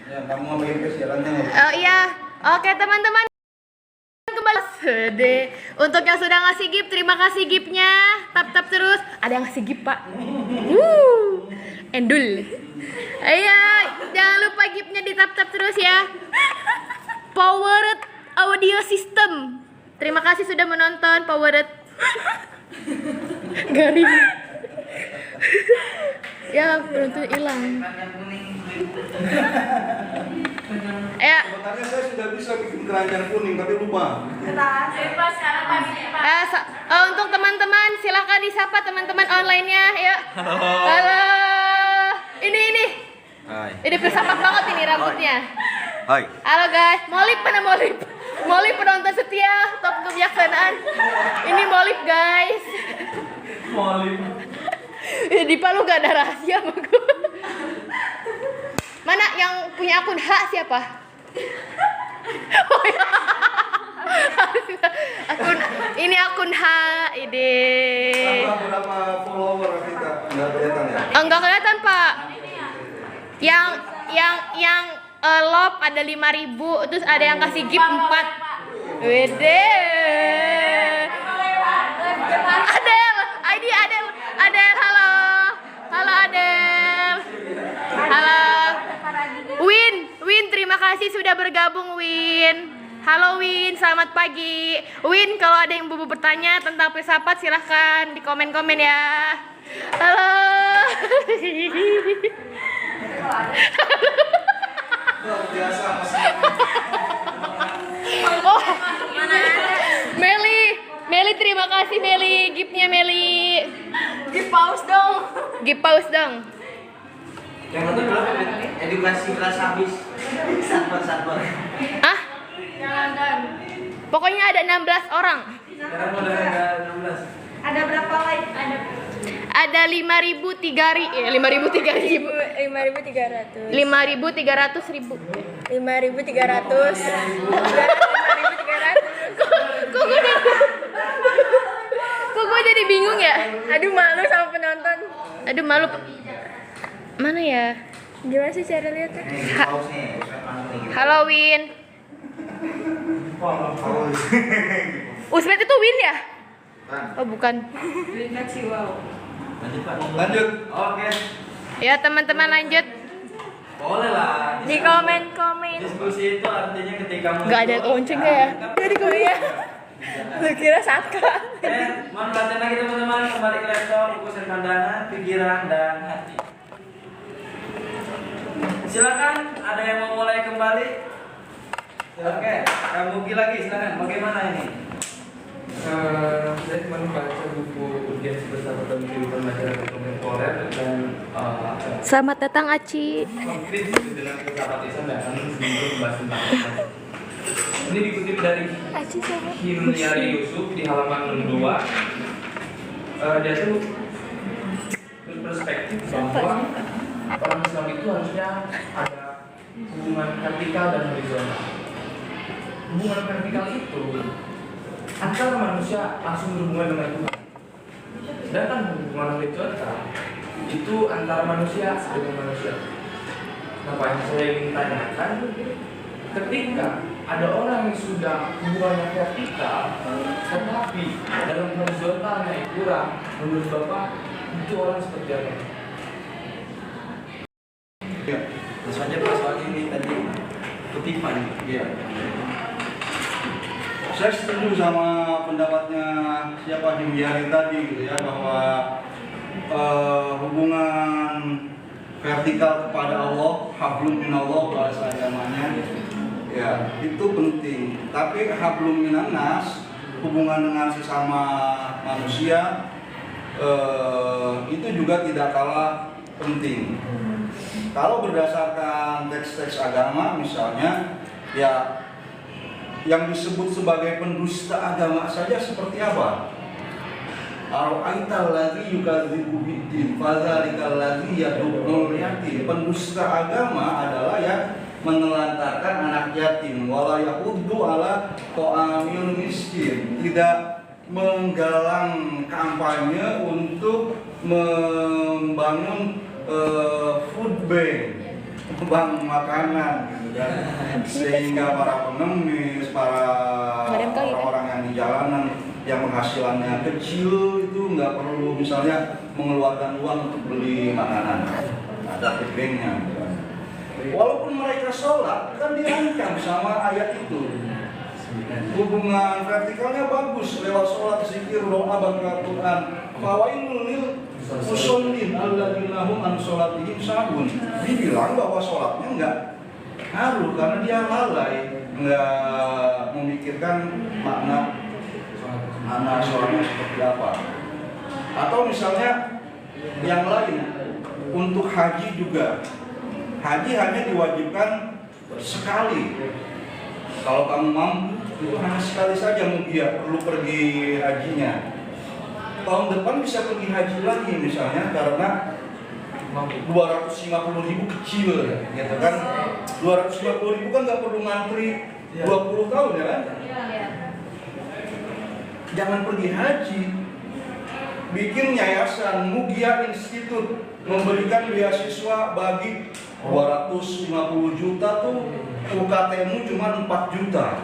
Ya, kamu ambil kesialannya ya. Oh iya. Oke teman-teman, kembali sedih. Untuk yang sudah ngasih gift, terima kasih giftnya. Tap terus. Ada yang ngasih gift pak. Endul. Iya, jangan lupa giftnya di tap terus ya. Powered Audio System. Terima kasih sudah menonton Powered. Garing. Ya penonton hilang. Ya. Sebenarnya saya sudah bisa bikin keranjang kuning tapi lupa. Untuk teman-teman silahkan disapa teman-teman online-nya ya. Halo. Ini. Hai. Ini filsafat banget ini rambutnya. Hai. Halo guys, Molip mana Molip? Molip penonton setia top kebijaksanaan. Ini Molip guys. Molip. Di Palu gak ada rahasia sama gue. Mana yang punya akun H siapa? Oh ya. akun H ide. Berapa follower kita? Enggak kelihatan ya? Enggak kelihatan, Pak. Yang love ada 5.000, terus ada yang kasih gift 4. Wede. Adel, halo. Halo Adel. Halo. Win, terima kasih sudah bergabung Win. Halo Win, selamat pagi. Win, kalau ada yang bubu bertanya tentang filsafat silahkan di komen-komen ya. Halo. Luar biasa masih. Oh, Meli, terima kasih Meli, giftnya Meli. Gift pause dong. Gift pause dong. Yang nonton berapa? Edukasi kelas habis. Sabar. Ah? Jangan kan. Pokoknya ada 16 orang. Sekarang udah ada 16. Ada berapa like? Ada 5.000 3.000 5.000 5.300. 5.300 ribu. 5.300. 5.300. Kok gue jadi bingung ya? Aduh malu sama penonton. Aduh malu. Mana ya? Gimana sih cara lihatnya? Halloween. Usmet itu Win ya? Oh bukan. Lanjut Pak. Lanjut. Oke. Ya teman-teman lanjut. Boleh lah. Di komen-komen. Diskusi itu artinya ketika Gak ada lonceng ya? Jadi gue ya. Lu kira Saka? Mohon perhatian lagi teman-teman, kembali ke laptop, fokusin pandangan, pikiran, dan hati. Silakan, ada yang mau mulai kembali? Oke, kamu lagi silakan. Bagaimana ini? Saya kemarin baca buku Urgensi Bersahabat dalam Kehidupan Masyarakat Kontemporer dan Selamat datang Aci. konkret dengan persahabatan dan kami sedikit membahas tentang ini dikutip dari Himyari Yusuf di halaman 2. Dia tuh berperspektif bahwa orang Islam itu harusnya ada hubungan vertikal dan horizontal. Hubungan vertikal itu antara manusia langsung berhubungan dengan Tuhan. Sedangkan hubungan horizontal itu antara manusia dengan manusia. Nah, apa yang saya ingin tanyakan, ketika ada orang yang sudah hubungannya vertikal, tetapi dalam horizontalnya yang kurang, menurut Bapak itu orang seperti apa? Ya. Langsung aja Pak, soalnya ini tadi kutipan. Iya. Saya setuju sama pendapatnya siapa Himyari tadi gitu ya, bahwa hubungan vertikal kepada Allah, hablum minallah bahasa agamanya, ya itu penting. Tapi hablum minannas, hubungan dengan sesama manusia, itu juga tidak kalah penting. Kalau berdasarkan teks-teks agama misalnya, ya yang disebut sebagai pendusta agama saja seperti apa? Ara'aital ladzi yukadzibu biddin fadzalikal ladzi yad'ul yatim. Pendusta agama adalah yang menelantarkan anak yatim, wala yahuddu ala ta'amil miskin, tidak menggalang kampanye untuk membangun food bank, bank makanan gitu kan. Sehingga para pengemis, para orang-orang yang di jalanan yang penghasilannya kecil itu nggak perlu misalnya mengeluarkan uang untuk beli makanan, ada food banknya gitu kan. Walaupun mereka sholat kan diancam sama ayat itu. Hubungan vertikalnya bagus lewat sholat, zikir, doa, baca Quran. Fawailul lil musallin alladzina hum an sholatihim sahun. Dibilang bahwa sholatnya enggak ngaruh karena dia lalai, enggak memikirkan makna sholatnya seperti apa. Atau misalnya yang lain, untuk haji juga. Haji hanya diwajibkan sekali. Kalau kamu mampu, itu hanya sekali saja dia perlu pergi hajinya. Tahun depan bisa pergi haji lagi misalnya karena 250.000 kecil gitu kan. 250.000 kan nggak perlu ngantri 20 tahun ya kan. Jangan pergi haji, bikin yayasan Mugia Institute memberikan beasiswa bagi 250 juta tuh UKT-mu cuma 4 juta.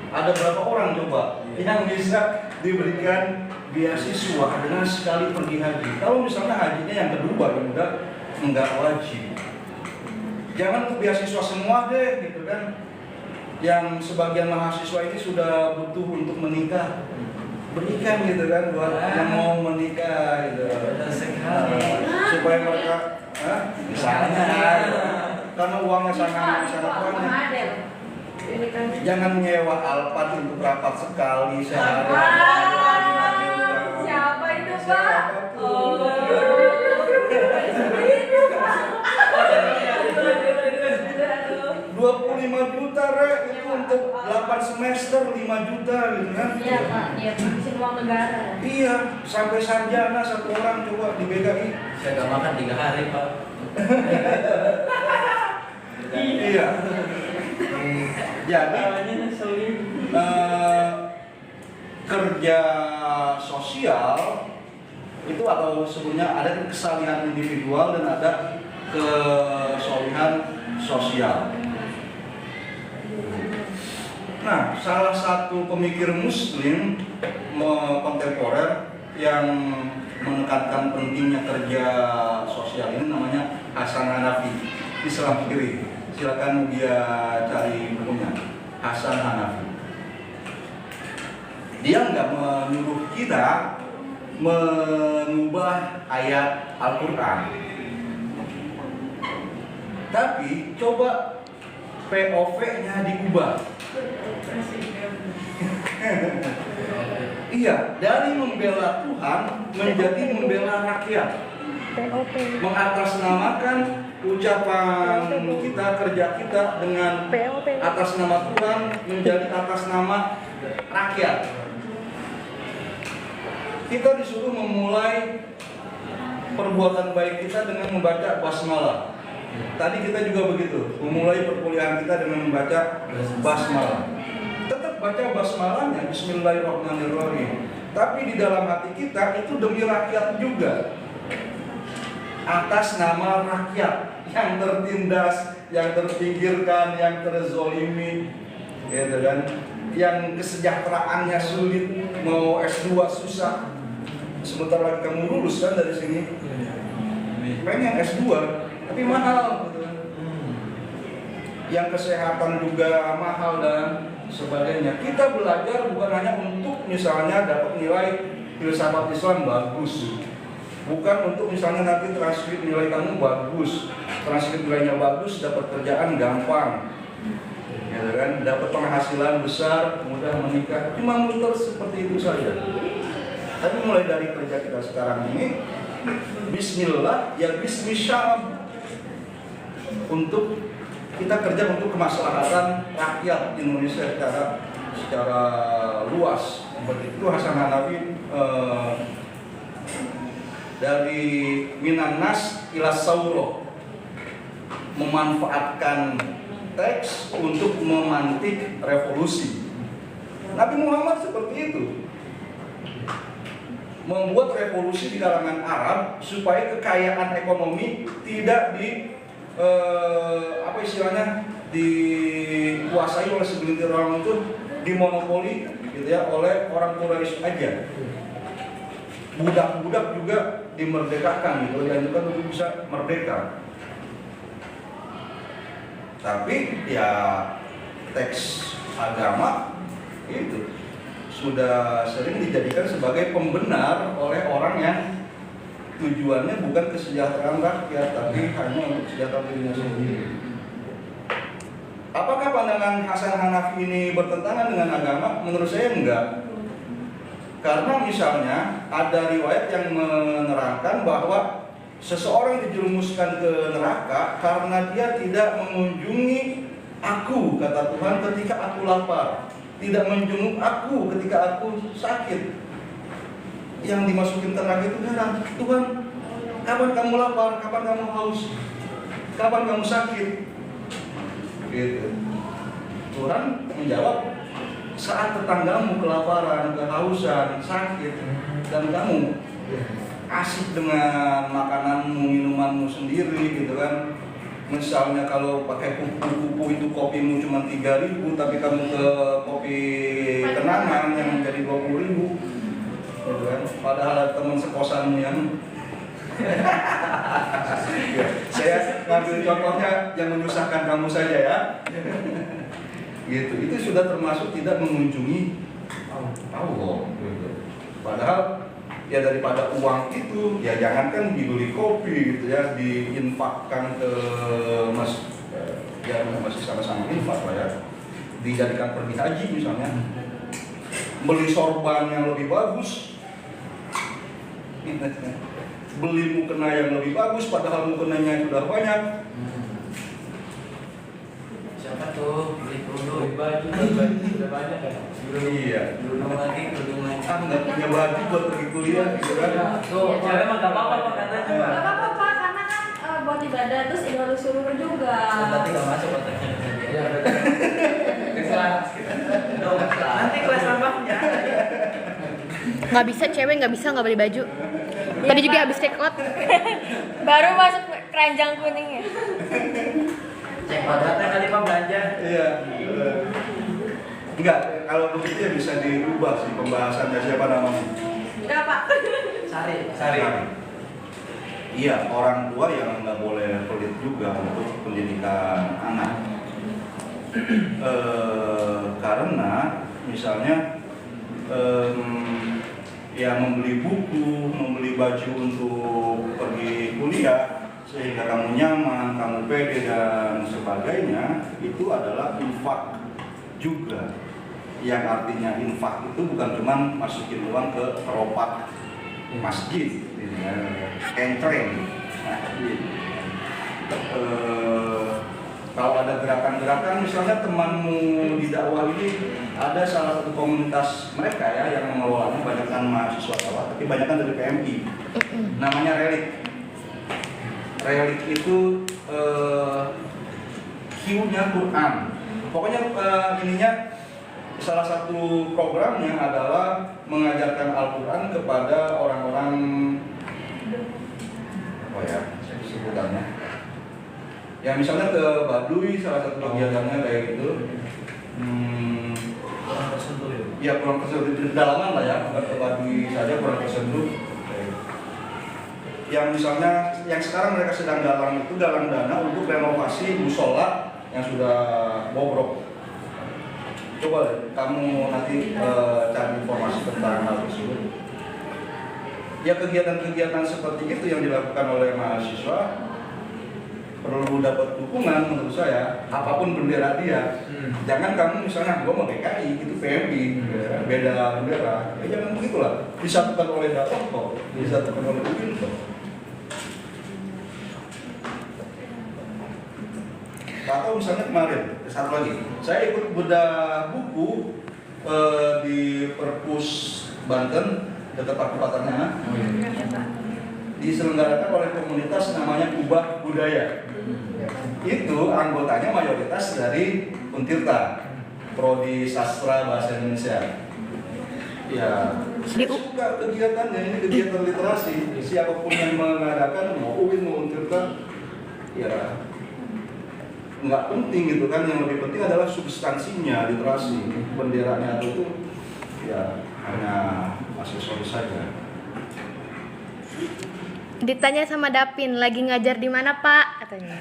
Ada berapa orang coba yang bisa diberikan beasiswa dengan sekali pergi haji? Kalau misalnya hajinya yang kedua yang udah enggak wajib. Jangan untuk beasiswa semua deh gitu kan. Yang sebagian mahasiswa ini sudah butuh untuk menikah, berikan gitu kan buat yang mau menikah gitu. Supaya mereka misalnya karena uangnya sangat banyak. Jangan nyewa Alphard untuk rapat sekali sehari. Siapa itu, Pak? 25 juta itu untuk 8 semester 5 juta gitu kan. Iya, Pak. Iya, ngabisin uang negara. Iya, sampai sarjana satu orang coba di BKI. Saya nggak makan 3 hari, Pak. Iya. Jadi kerja sosial itu atau sebenarnya ada kesalihan individual dan ada kesolihan sosial. Nah, salah satu pemikir Muslim kontemporer yang menekankan pentingnya kerja sosial ini namanya Hasan Hanafi, Islam kiri. Silakan dia cari bukunya, Hasan Hanafi. Dia nggak menyuruh kita mengubah ayat Al-Quran, tapi coba POV-nya diubah. Iya, dari membela Tuhan menjadi membela rakyat. Mengatasnamakan ucapan kita, kerja kita dengan atas nama Tuhan menjadi atas nama rakyat. Kita disuruh memulai perbuatan baik kita dengan membaca basmalah. Tadi kita juga begitu, memulai perkuliahan kita dengan membaca basmalah. Tetap baca basmalahnya, Bismillahirrahmanirrahim. Tapi di dalam hati kita itu demi rakyat juga. Atas nama rakyat yang tertindas, yang terpinggirkan, yang terzolimi, gitu kan? Yang kesejahteraannya sulit, mau S2 susah. Sebentar lagi kamu lulus kan dari sini, pengen S2 tapi mahal, gitu kan? Yang kesehatan juga mahal dan sebagainya. Kita belajar bukan hanya untuk misalnya dapat nilai filsafat Islam bagus, bukan untuk misalnya nanti transkrip nilai kamu bagus, transkrip nilainya bagus, dapat kerjaan gampang, gitu kan? Dapat penghasilan besar, mudah menikah, cuma muter seperti itu saja. Tapi mulai dari kerja kita sekarang ini, Bismillah ya Bismillah, untuk kita kerja untuk kemaslahatan rakyat Indonesia secara luas. Seperti itu Hasan Hanafi dari Minan Nas ila Sauro, memanfaatkan teks untuk memantik revolusi. Nabi Muhammad seperti itu, membuat revolusi di kalangan Arab supaya kekayaan ekonomi tidak dikuasai oleh segelintir orang, itu dimonopoli gitu ya oleh orang Quraisy aja. Budak-budak juga dimerdekakan gitu, dianjurkan untuk bisa merdeka. Tapi ya teks agama itu sudah sering dijadikan sebagai pembenar oleh orang yang tujuannya bukan kesejahteraan rakyat, tapi hanya untuk kesejahteraan dirinya sendiri. Apakah pandangan Hasan Hanafi ini bertentangan dengan agama? Menurut saya enggak. Karena misalnya ada riwayat yang menerangkan bahwa seseorang dijerumuskan ke neraka karena dia tidak mengunjungi aku, kata Tuhan, ketika aku lapar, tidak menjenguk aku ketika aku sakit. Yang dimasukin ke neraka itu heran, Tuhan, kapan kamu lapar, kapan kamu haus, kapan kamu sakit? Gitu. Tuhan menjawab, saat tetanggamu kelaparan, kehausan, sakit, dan kamu asik dengan makananmu, minumanmu sendiri gitu kan. Misalnya kalau pakai kupu-kupu itu kopimu cuma 3.000, tapi kamu ke kopi kenangan yang menjadi 20.000 gitu kan. Padahal ada teman sekosanmu yang saya ngambil contohnya yang menyusahkan kamu saja ya. Gitu. Itu sudah termasuk tidak mengunjungi Allah gitu. Padahal ya daripada uang itu ya jangankan dibeli kopi gitu ya, diinfakkan ke ya masih sama-sama infak lah ya, dijadikan pergi haji misalnya, beli sorban yang lebih bagus, beli mukena yang lebih bagus padahal mukenanya sudah banyak. Siapa tuh beli kerudung? Baju sudah banyak ya. Iya. Kerudung lagi. Ah nggak punya baju buat pergi kuliah gitu kan. Tuh, cewek mah gak apa-apa Pak, katanya Gak Pak. apa-apa Pak, karena kan buat ibadah terus ingat seluruh juga. Berarti gak masuk otaknya. Ya, kelas kita. Nanti kelas tambahnya. Nggak bisa, cewek nggak bisa nggak beli baju. Tadi juga habis check out. Baru masuk keranjang kuning ya. Cek kodratnya kali Pak belanja. Iya. Enggak, kalau begitu ya bisa dirubah sih pembahasannya. Siapa namanya? Enggak Pak. Sari. Iya, orang tua yang nggak boleh pelit juga untuk pendidikan anak. Karena misalnya ya membeli buku, membeli baju untuk pergi kuliah sehingga kamu nyaman, kamu pede dan sebagainya, itu adalah infak juga. Yang artinya infak itu bukan cuma masukin uang ke keropak masjid, entreng. Nah, kalau ada gerakan-gerakan, misalnya temanmu di dakwah ini ada salah satu komunitas mereka ya yang mengelolanya, banyakkan mahasiswa dakwah, tapi banyakkan dari PMI. Namanya Relik. Relik itu Q-nya Quran. Pokoknya ininya salah satu programnya adalah mengajarkan Al-Quran kepada orang-orang apa ya sebutannya. Ya misalnya ke Baduy, salah satu kegiatannya kayak gitu. Kurang tersentuh ya. Ya kurang tersentuh di pedalaman lah ya, bukan ke Baduy saja kurang tersentuh. Yang misalnya yang sekarang mereka sedang galang dana untuk renovasi musola yang sudah bobrok. Coba deh, kamu nanti cari informasi tentang hal tersebut. Ya kegiatan-kegiatan seperti itu yang dilakukan oleh mahasiswa perlu dapat dukungan menurut saya, apapun bendera dia. Jangan kamu misalnya gua mau PKI itu PMI, beda bendera. Ya jangan begitulah. Disatukan oleh dakwah kok, disatukan oleh UIN kok. Atau misalnya kemarin, satu lagi, saya ikut bedah buku di Perpus Banten, dekat Pakupatannya, diselenggarakan oleh komunitas namanya Ubah Budaya. Itu anggotanya mayoritas dari Untirta, Prodi Sastra Bahasa Indonesia. Ya, saya suka kegiatannya, ini kegiatan literasi. Siapapun yang mengadakan, mau UIN, mau Untirta, ya nggak penting gitu kan. Yang lebih penting adalah substansinya, literasi. Benderanya itu ya hanya aksesoris saja. Ditanya sama Dapin, lagi ngajar di mana Pak? Katanya.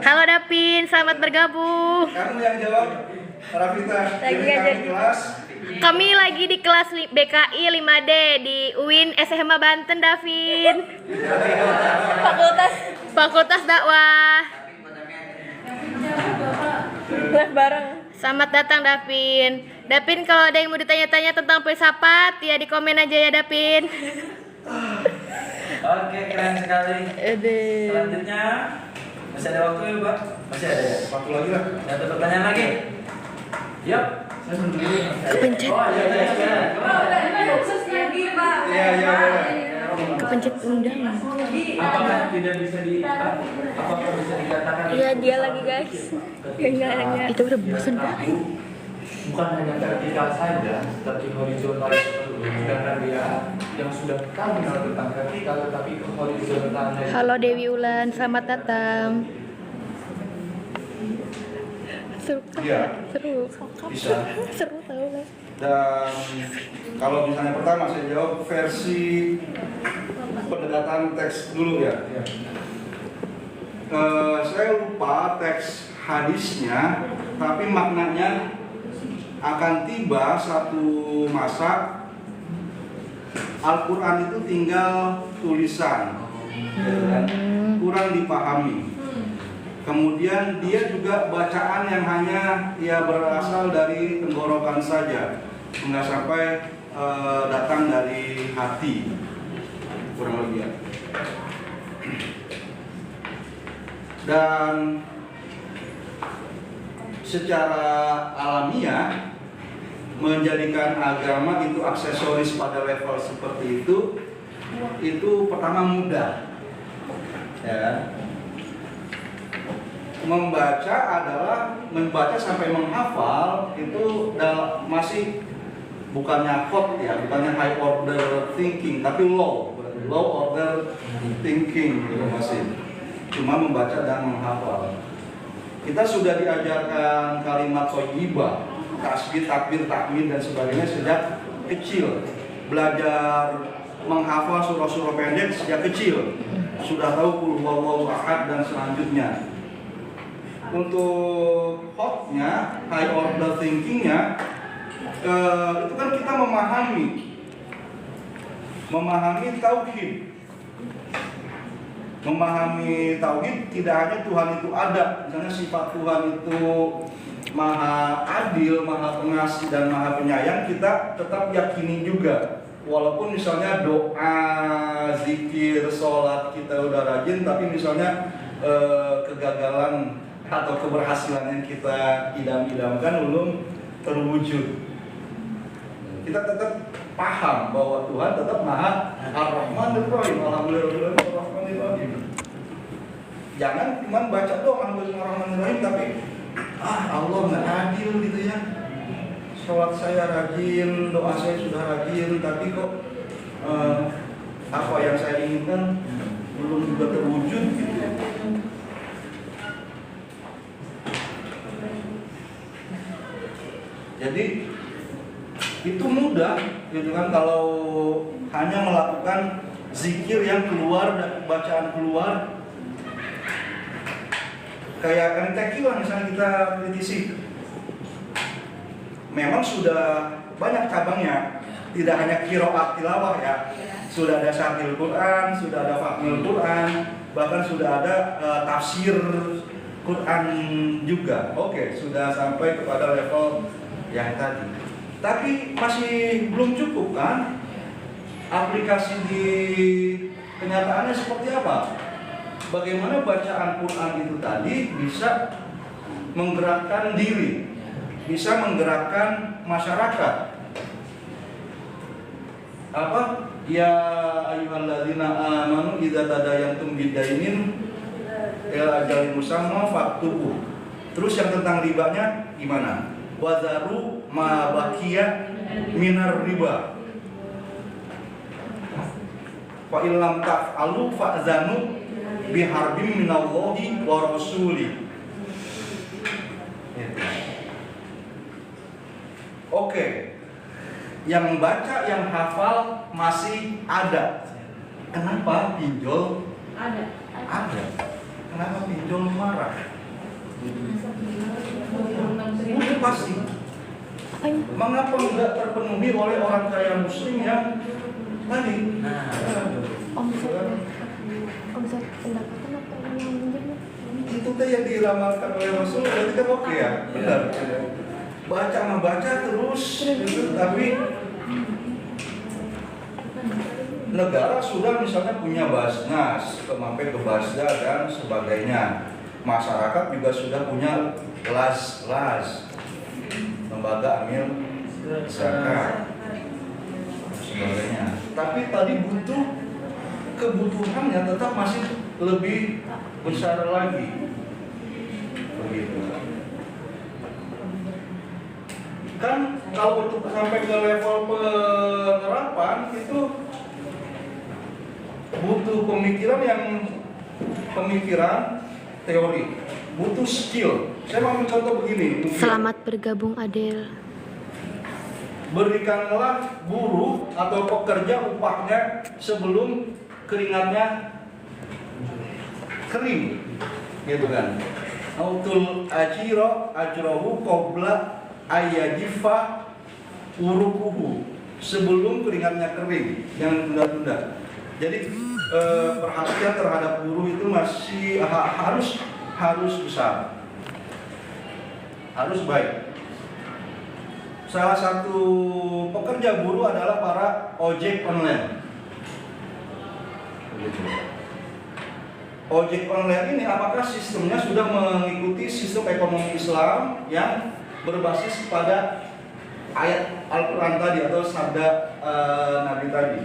Halo Dapin, selamat bergabung. Kamu yang jawab, Rafita. Lagi Jadi aja. kami kelas. Kami lagi di kelas BKI 5D di UIN SMA Banten, Davin. Fakultas Dakwah. Bareng. Selamat datang Davin. Davin, kalau ada yang mau ditanya-tanya tentang filsafat, ya di komen aja ya Davin. Oke, keren sekali. Selanjutnya masih ada waktu ya, Pak? Masih ada ya? Satu lagi lah. Ada pertanyaan lagi? Yuk. Saya sendiri. Kepencet. Oh, iya, iya, iya. Iya. Kepencet undangan. Apakah tidak bisa apakah bisa dikatakan? Iya, dia lagi guys. Itu udah bosan banget. Bukan hanya vertikal saja, tapi horizontal. Sedangkan dia yang sudah tahu tentang vertikal, tetapi ke horizontalnya. Halo Dewi Ulan, selamat datang. Seru kan? Iya. Seru. Bisa. Seru tau lah. Dan kalau misalnya pertama saya jawab versi pendekatan teks dulu ya. Saya lupa teks hadisnya, tapi maknanya akan tiba satu masa Al-Quran itu tinggal tulisan, kurang dipahami. Kemudian dia juga bacaan yang hanya berasal dari tenggorokan saja, nggak sampai datang dari hati, kurang lebih. Dan secara alamiah menjadikan agama itu aksesoris pada level seperti itu pertama mudah, ya. Membaca sampai menghafal itu masih bukannya hot ya, bukannya high order thinking, tapi low order thinking gitu masih. Cuma membaca dan menghafal. Kita sudah diajarkan kalimat thayyibah, tasbih, takbir, tahmid dan sebagainya sejak kecil. Belajar menghafal surah-surah pendek sejak kecil. Sudah tahu qul huwallahu ahad dan selanjutnya. Untuk hotnya, high order thinkingnya, itu kan kita memahami tauhid. Memahami tauhid tidak hanya Tuhan itu ada, misalnya sifat Tuhan itu maha adil, maha pengasih dan maha penyayang, kita tetap yakini juga. Walaupun misalnya doa, zikir, sholat kita udah rajin, tapi misalnya kegagalan atau keberhasilan yang kita idam-idamkan belum terwujud. Kita tetap paham bahwa Tuhan tetap maha Ar-Rahmanir Rahim. Alhamdulillahirrahmanirrahim. Jangan cuma baca doang Alhamdulillahirrahmanirrahim tapi Allah nggak adil gitu ya. Sholat saya rajin, doa saya sudah rajin, tapi kok apa yang saya inginkan belum juga terwujud gitu. Jadi itu mudah gitu kan kalau hanya melakukan zikir yang keluar, bacaan keluar. Kayak MTQ lah misalnya kita kritisi. Memang sudah banyak cabangnya, tidak hanya qiraat tilawah ya. Sudah ada syarhil Quran, sudah ada fahmul Quran, bahkan sudah ada tafsir Quran juga. Oke, sudah sampai kepada level yang tadi. Tapi masih belum cukup kan? Aplikasi di kenyataannya seperti apa? Bagaimana bacaan Quran itu tadi bisa menggerakkan diri, bisa menggerakkan masyarakat. Apa? Ya ayyuhalladzina amanu idza tadayantum bidainin ila ajalin musamma faktubu. Terus yang tentang ribanya gimana? Wadharu ma baqiya minar riba. Fa illam taf'alu fa'zanu biharbin minallahi wa rasuli. Oke. Yang membaca, yang hafal masih ada. Kenapa pinjol? Ada. Ada. Kenapa pinjol marah? Udah pasti. Mengapa tidak terpenuhi oleh orang kaya muslim yang tadi? Omset pendapatan atau yang minjemnya? Itu teh yang diramalkan oleh Rasul, berarti kan oke ya? Benar. Baca membaca terus, gitu, tapi negara sudah misalnya punya Basnas, sampai ke Basda dan sebagainya. Masyarakat juga sudah punya las lembaga amil zakat sebagainya. Tapi tadi butuh kebutuhannya tetap masih lebih besar lagi. Begitu. Kan kalau untuk sampai ke level penerapan itu butuh pemikiran teori, butuh skill. Saya mau ambil contoh begini. Selamat bergabung Adel. Berikanlah buruh atau pekerja upahnya sebelum keringatnya kering, gitu kan? Autul ajrohu qabla ayajifa urukuhu, sebelum keringatnya kering, jangan tunda-tunda. Jadi perhatian terhadap buruh itu masih harus besar, harus baik. Salah satu pekerja buruh adalah para ojek online. Ojek online ini apakah sistemnya sudah mengikuti sistem ekonomi Islam yang berbasis pada ayat Al-Quran tadi atau sabda Nabi tadi?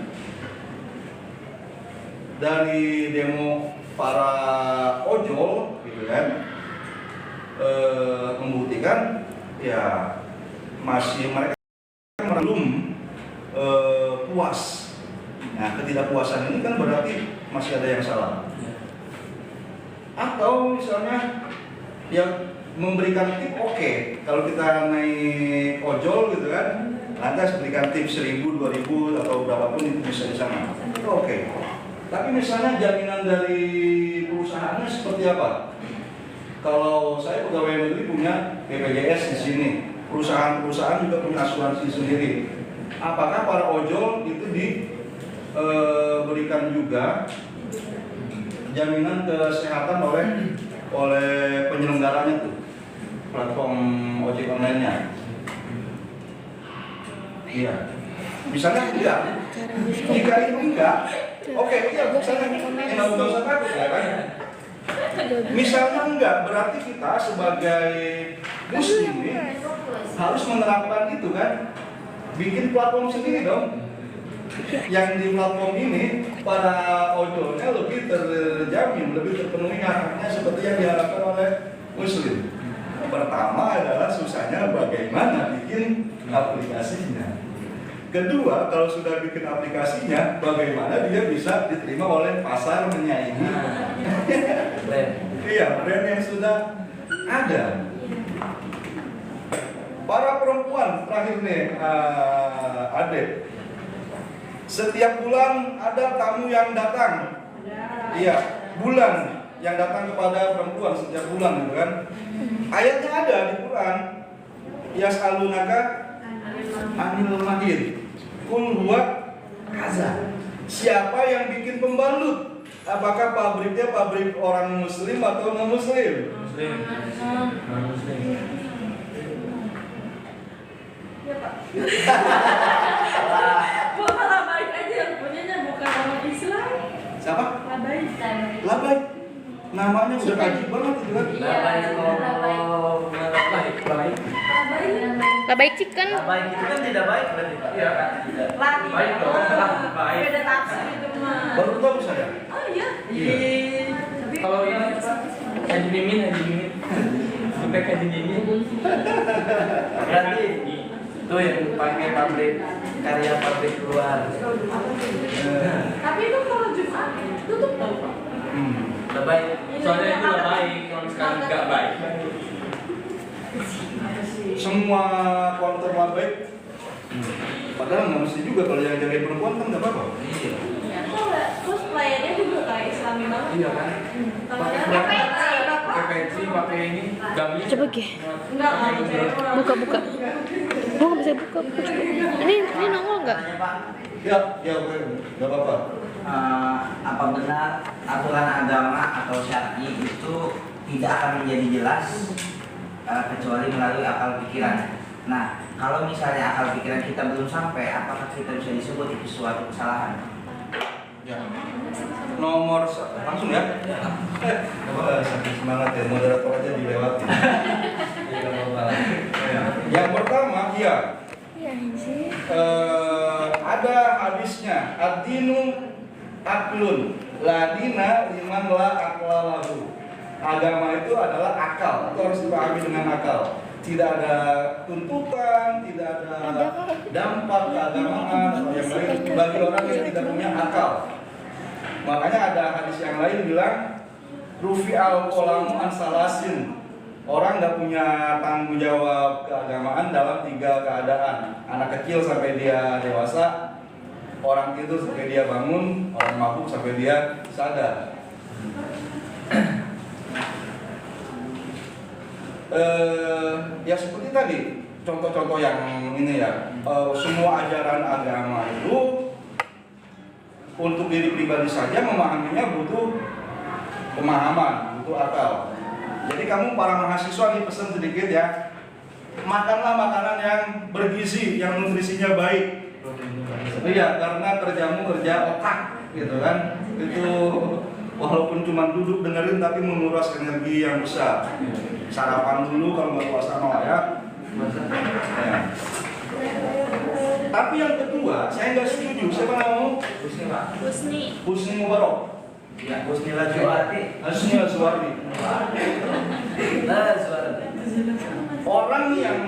Dari demo para ojol gitu kan, membuktikan ya masih mereka belum puas. Nah, ketidakpuasan ini kan berarti masih ada yang salah. Atau misalnya yang memberikan tip, oke, kalau kita naik ojol gitu kan, lantas berikan tip 1.000, 2.000 atau berapapun itu bisa di sana. Itu oke. Tapi misalnya jaminan dari perusahaannya seperti apa? Kalau saya pegawai negeri punya BPJS di sini, perusahaan-perusahaan juga punya asuransi sendiri. Apakah para ojol itu diberikan juga jaminan kesehatan oleh penyelenggaranya tuh, platform ojek online-nya? Iya. Misalnya enggak. Jika itu enggak, oke, iya misalnya enggak usah takut ya kan? Misalnya enggak, berarti kita sebagai muslimin harus menerapkan itu kan? Bikin platform sendiri dong. Yang di platform ini para ojolnya lebih terjamin, lebih terpenuhi haknya seperti yang diharapkan oleh muslim. Pertama adalah susahnya bagaimana bikin aplikasinya. Kedua, kalau sudah bikin aplikasinya, bagaimana dia bisa diterima oleh pasar menyaingi Brand. iya, brand yang sudah ada. Para perempuan, terakhir nih, Adek. Setiap bulan ada tamu yang datang. Iya, bulan yang datang kepada perempuan setiap bulan, gitu kan? Ayatnya ada di Quran. Yas'alunaka anil mahid. Qul huwa kaza. Siapa yang bikin pembalut? Apakah pabriknya pabrik orang muslim atau non muslim? Muslim. Non-muslim. Ya Pak. Bapak Labaik aja yang punyanya bukan orang Islam. Siapa? Labaik. Labai. Namanya udah kaji banget itu kan. Baik. Labaik chicken. Baik itu kan tidak baik berarti Pak. Iya kan? Tidak. Baik dong. Baik. Beda tafsir itu mah. Baru tahu saya. Oh iya. Kalau ini Haji Mimin. Udah Haji Mimin. Berarti itu yang pakai pabrik karya pabrik luar. Tapi itu kalau Jumat tutup tau Pak. Udah baik. Soalnya itu udah baik, kalau sekarang nggak baik. Semua counter Labaik. Padahal nggak mesti juga kalau yang jagain perempuan kan nggak apa-apa. Iya. Terus pelayannya juga kayak Islami banget. Iya kan? Pakai peci, pakai ini, gamis. Coba Ge. Enggak cewek. Buka. Oh, nggak bisa buka. Ini nongol nggak? Tanya Pak, Ya, oke, nggak apa-apa. apa benar aturan agama atau syar'i itu tidak akan menjadi jelas kecuali melalui akal pikiran. Nah, kalau misalnya akal pikiran kita belum sampai, apakah kita bisa disebut itu suatu kesalahan? Ya. Nomor langsung ya. Saking semangat ya, moderator aja dilewati. Yang pertama, iya. Ada hadisnya, ad-dinu aklun, la dina liman la akla lahu. Agama itu adalah akal, itu harus dipahami dengan akal. Tidak ada tuntutan, tidak ada dampak keagamaan atau yang lain bagi orang yang tidak punya akal. Makanya ada hadis yang lain bilang rufi al-qalamu an salasin. Orang nggak punya tanggung jawab keagamaan dalam 3 keadaan. Anak kecil sampai dia dewasa, orang tidur sampai dia bangun, orang mabuk sampai dia sadar. Ya seperti tadi contoh-contoh yang ini ya, semua ajaran agama itu untuk diri pribadi saja memahaminya butuh pemahaman, butuh akal. Jadi kamu para mahasiswa nih pesan sedikit ya, makanlah makanan yang bergizi, yang nutrisinya baik. Iya, karena kerjamu kerja otak gitu kan, itu walaupun cuma duduk dengerin tapi menguras energi yang besar. Sarapan dulu kalau nggak puasa mau ya. Tapi yang kedua, saya nggak setuju. Siapa namamu? Husni Mubarak. Ya, Husnila Juwati. Husni Azwari. Orang yang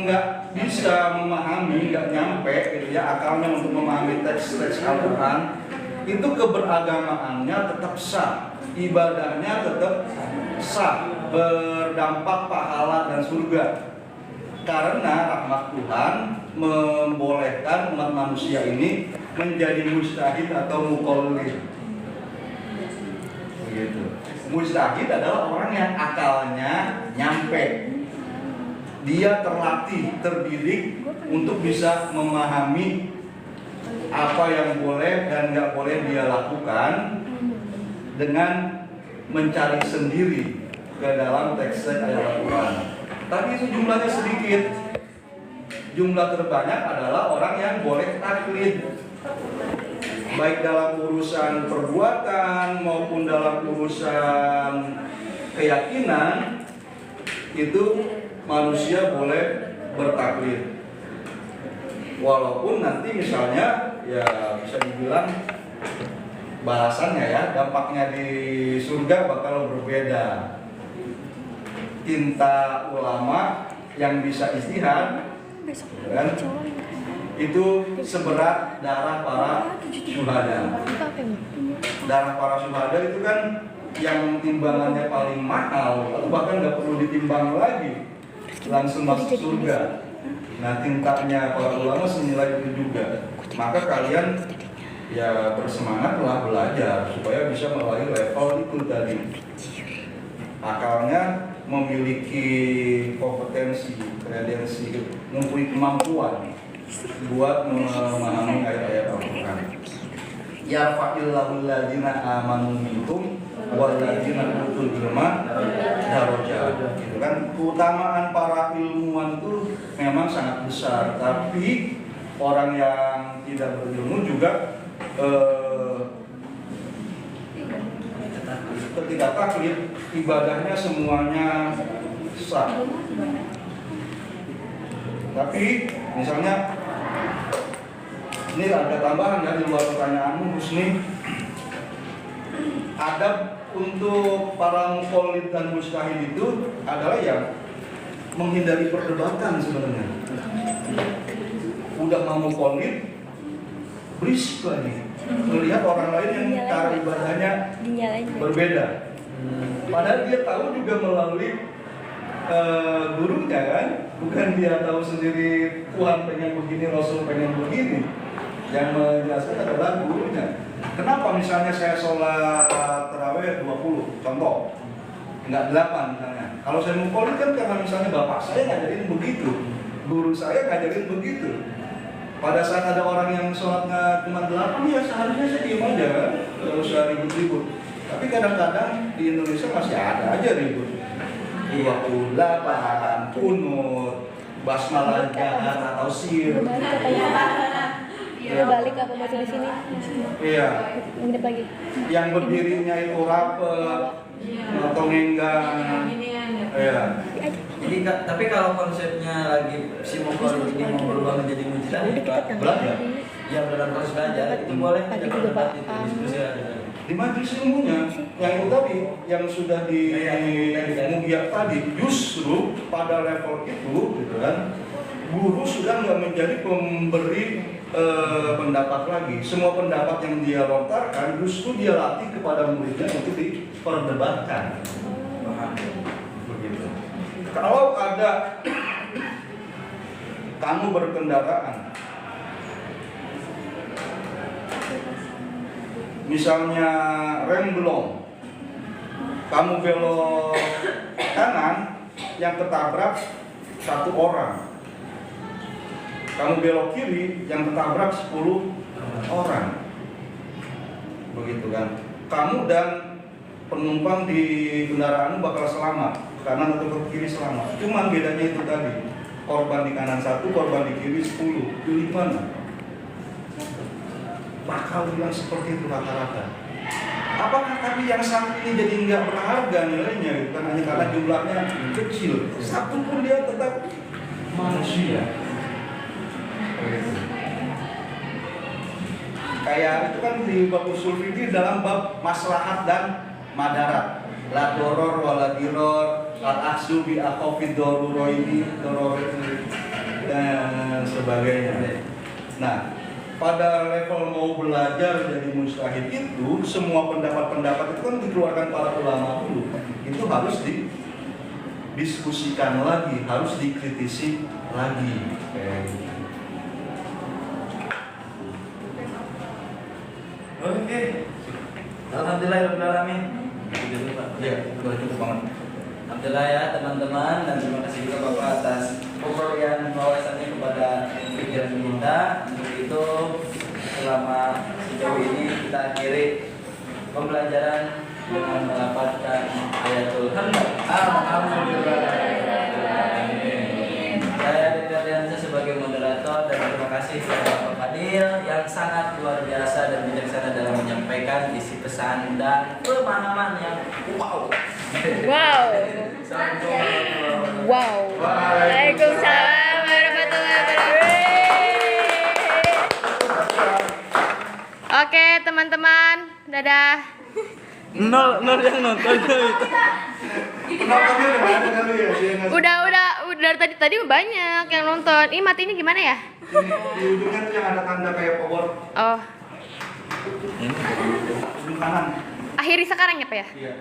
nggak bisa memahami, nggak nyampe gitu ya akalnya untuk memahami teks-teks Al-Quran, itu keberagamaannya tetap sah, ibadahnya tetap sah, berdampak pahala dan surga. Karena rahmat Tuhan membolehkan umat manusia ini menjadi mujtahid atau muqallid. Begitu. Mujtahid adalah orang yang akalnya nyampe. Dia terlatih, terdidik untuk bisa memahami apa yang boleh dan nggak boleh dia lakukan dengan mencari sendiri ke dalam teks-teks ayat Al-Quran. Tapi itu jumlahnya sedikit. Jumlah terbanyak adalah orang yang boleh taklid, baik dalam urusan perbuatan maupun dalam urusan keyakinan. Itu manusia boleh bertaklid. Walaupun nanti misalnya ya bisa dibilang balasannya ya, dampaknya di surga bakal berbeda. Tinta ulama yang bisa istihad kan, itu seberat darah para syuhada. Darah para syuhada itu kan yang timbangannya paling mahal, atau bahkan nggak perlu ditimbang lagi, langsung masuk surga. Nah, tintanya para ulama senilai itu juga. Maka kalian ya bersemangatlah belajar supaya bisa meraih level itu tadi. Akalnya memiliki kompetensi, kredensi, mempunyai kemampuan buat memahami ayat-ayat Al-Quran. Ya fa'illahul ladzina amanu minkum wal ladzina utul ilma darajat. Gitu kan, keutamaan para ilmuwan itu memang sangat besar, tapi orang yang tidak berilmu juga ketika taklid ibadahnya semuanya sah. Tapi misalnya ini ada tambahan ya di luar pertanyaanmu Husni. Adab untuk para mukallid dan mujtahid itu adalah yang menghindari perdebatan sebenarnya. Udah mau mukallid berisik lagi melihat orang lain yang cara ibadahnya berbeda. Padahal dia tahu juga melalui gurunya kan, bukan dia tahu sendiri Tuhan pengen begini, Rasul pengen begini. Yang menjelaskan adalah gurunya. Kenapa misalnya saya sholat tarawih 20, contoh, enggak 8 misalnya. Kalau saya mukallid kan karena misalnya bapak saya ngajarin begitu, guru saya ngajarin begitu. Pada saat ada orang yang sholatnya cuma 8, ya seharusnya saya diem aja kan, nggak usah ribut-ribut. Tapi kadang-kadang di Indonesia masih ada aja ribut. 28, kunut, basmalah jahat atau sir. Udah balik apa masih di sini? Iya. Nginep lagi. Yang berdirinya itu rapet atau ngenggang. Iya. Jadi tapi kalau konsepnya lagi si mukallid ini mau berubah menjadi mujtahid, Pak, Belajar yang dalam proses belajar itu boleh Tadi tidak juga, berdebat Pak. itu diskusi ada. di majelis ilmunya yang itu tadi yang sudah di mugiak tadi, justru pada level itu gitu kan, guru sudah nggak menjadi pemberi pendapat lagi. Semua pendapat yang dia lontarkan justru dia latih kepada muridnya untuk diperdebatkan. Begitu. Kalau ada kamu berkendaraan, misalnya rem belum, kamu belok kanan, yang ketabrak satu orang. Kamu belok kiri, yang ketabrak 10 orang. Begitu kan. Kamu dan penumpang di kendaraan bakal selamat, kanan atau ke kiri selamat. Cuma bedanya itu tadi, korban di kanan 1, korban di kiri 10. Pilih mana? Bakal bilang seperti itu rata-rata. Apakah tapi yang satu ini jadi nggak berharga nilainya, bukan hanya karena jumlahnya kecil, satu pun dia tetap manusia. Kayak itu kan di bab usul fikih dalam bab maslahat dan madarat, la doror wala diror, al ahsu bi akhafid daruraini dan sebagainya. Nah, pada level mau belajar jadi mujtahid itu, semua pendapat-pendapat itu kan dikeluarkan para ulama dulu. Itu harus didiskusikan lagi, harus dikritisi lagi. Oke. Alhamdulillahirabbil alamin. Ya, sudah cukup banget. Alhamdulillah ya teman-teman, dan terima kasih juga Bapak atas pemberian wawasannya kepada pikiran kita. Untuk itu selama sejauh ini kita akhiri pembelajaran dengan melafazkan ayatul hamd. Alhamdulillah. Saya Dede sebagai moderator, dan terima kasih kepada Bapak Fadil yang sangat luar biasa dan bijaksana dalam menyampaikan isi pesan dan pemahaman yang wow. Wow. Wow. Waalaikumsalam warahmatullahi wabarakatuh. Oke teman-teman, dadah. Nol yang nonton itu. Penontonnya udah banyak kali ya, dia ngasih- Udah tadi banyak yang nonton. Ini matinya gimana ya? Di ujungnya tuh yang ada tanda kayak power Oh, ujung kanan. akhiri sekarang ya Pak ya? Iya.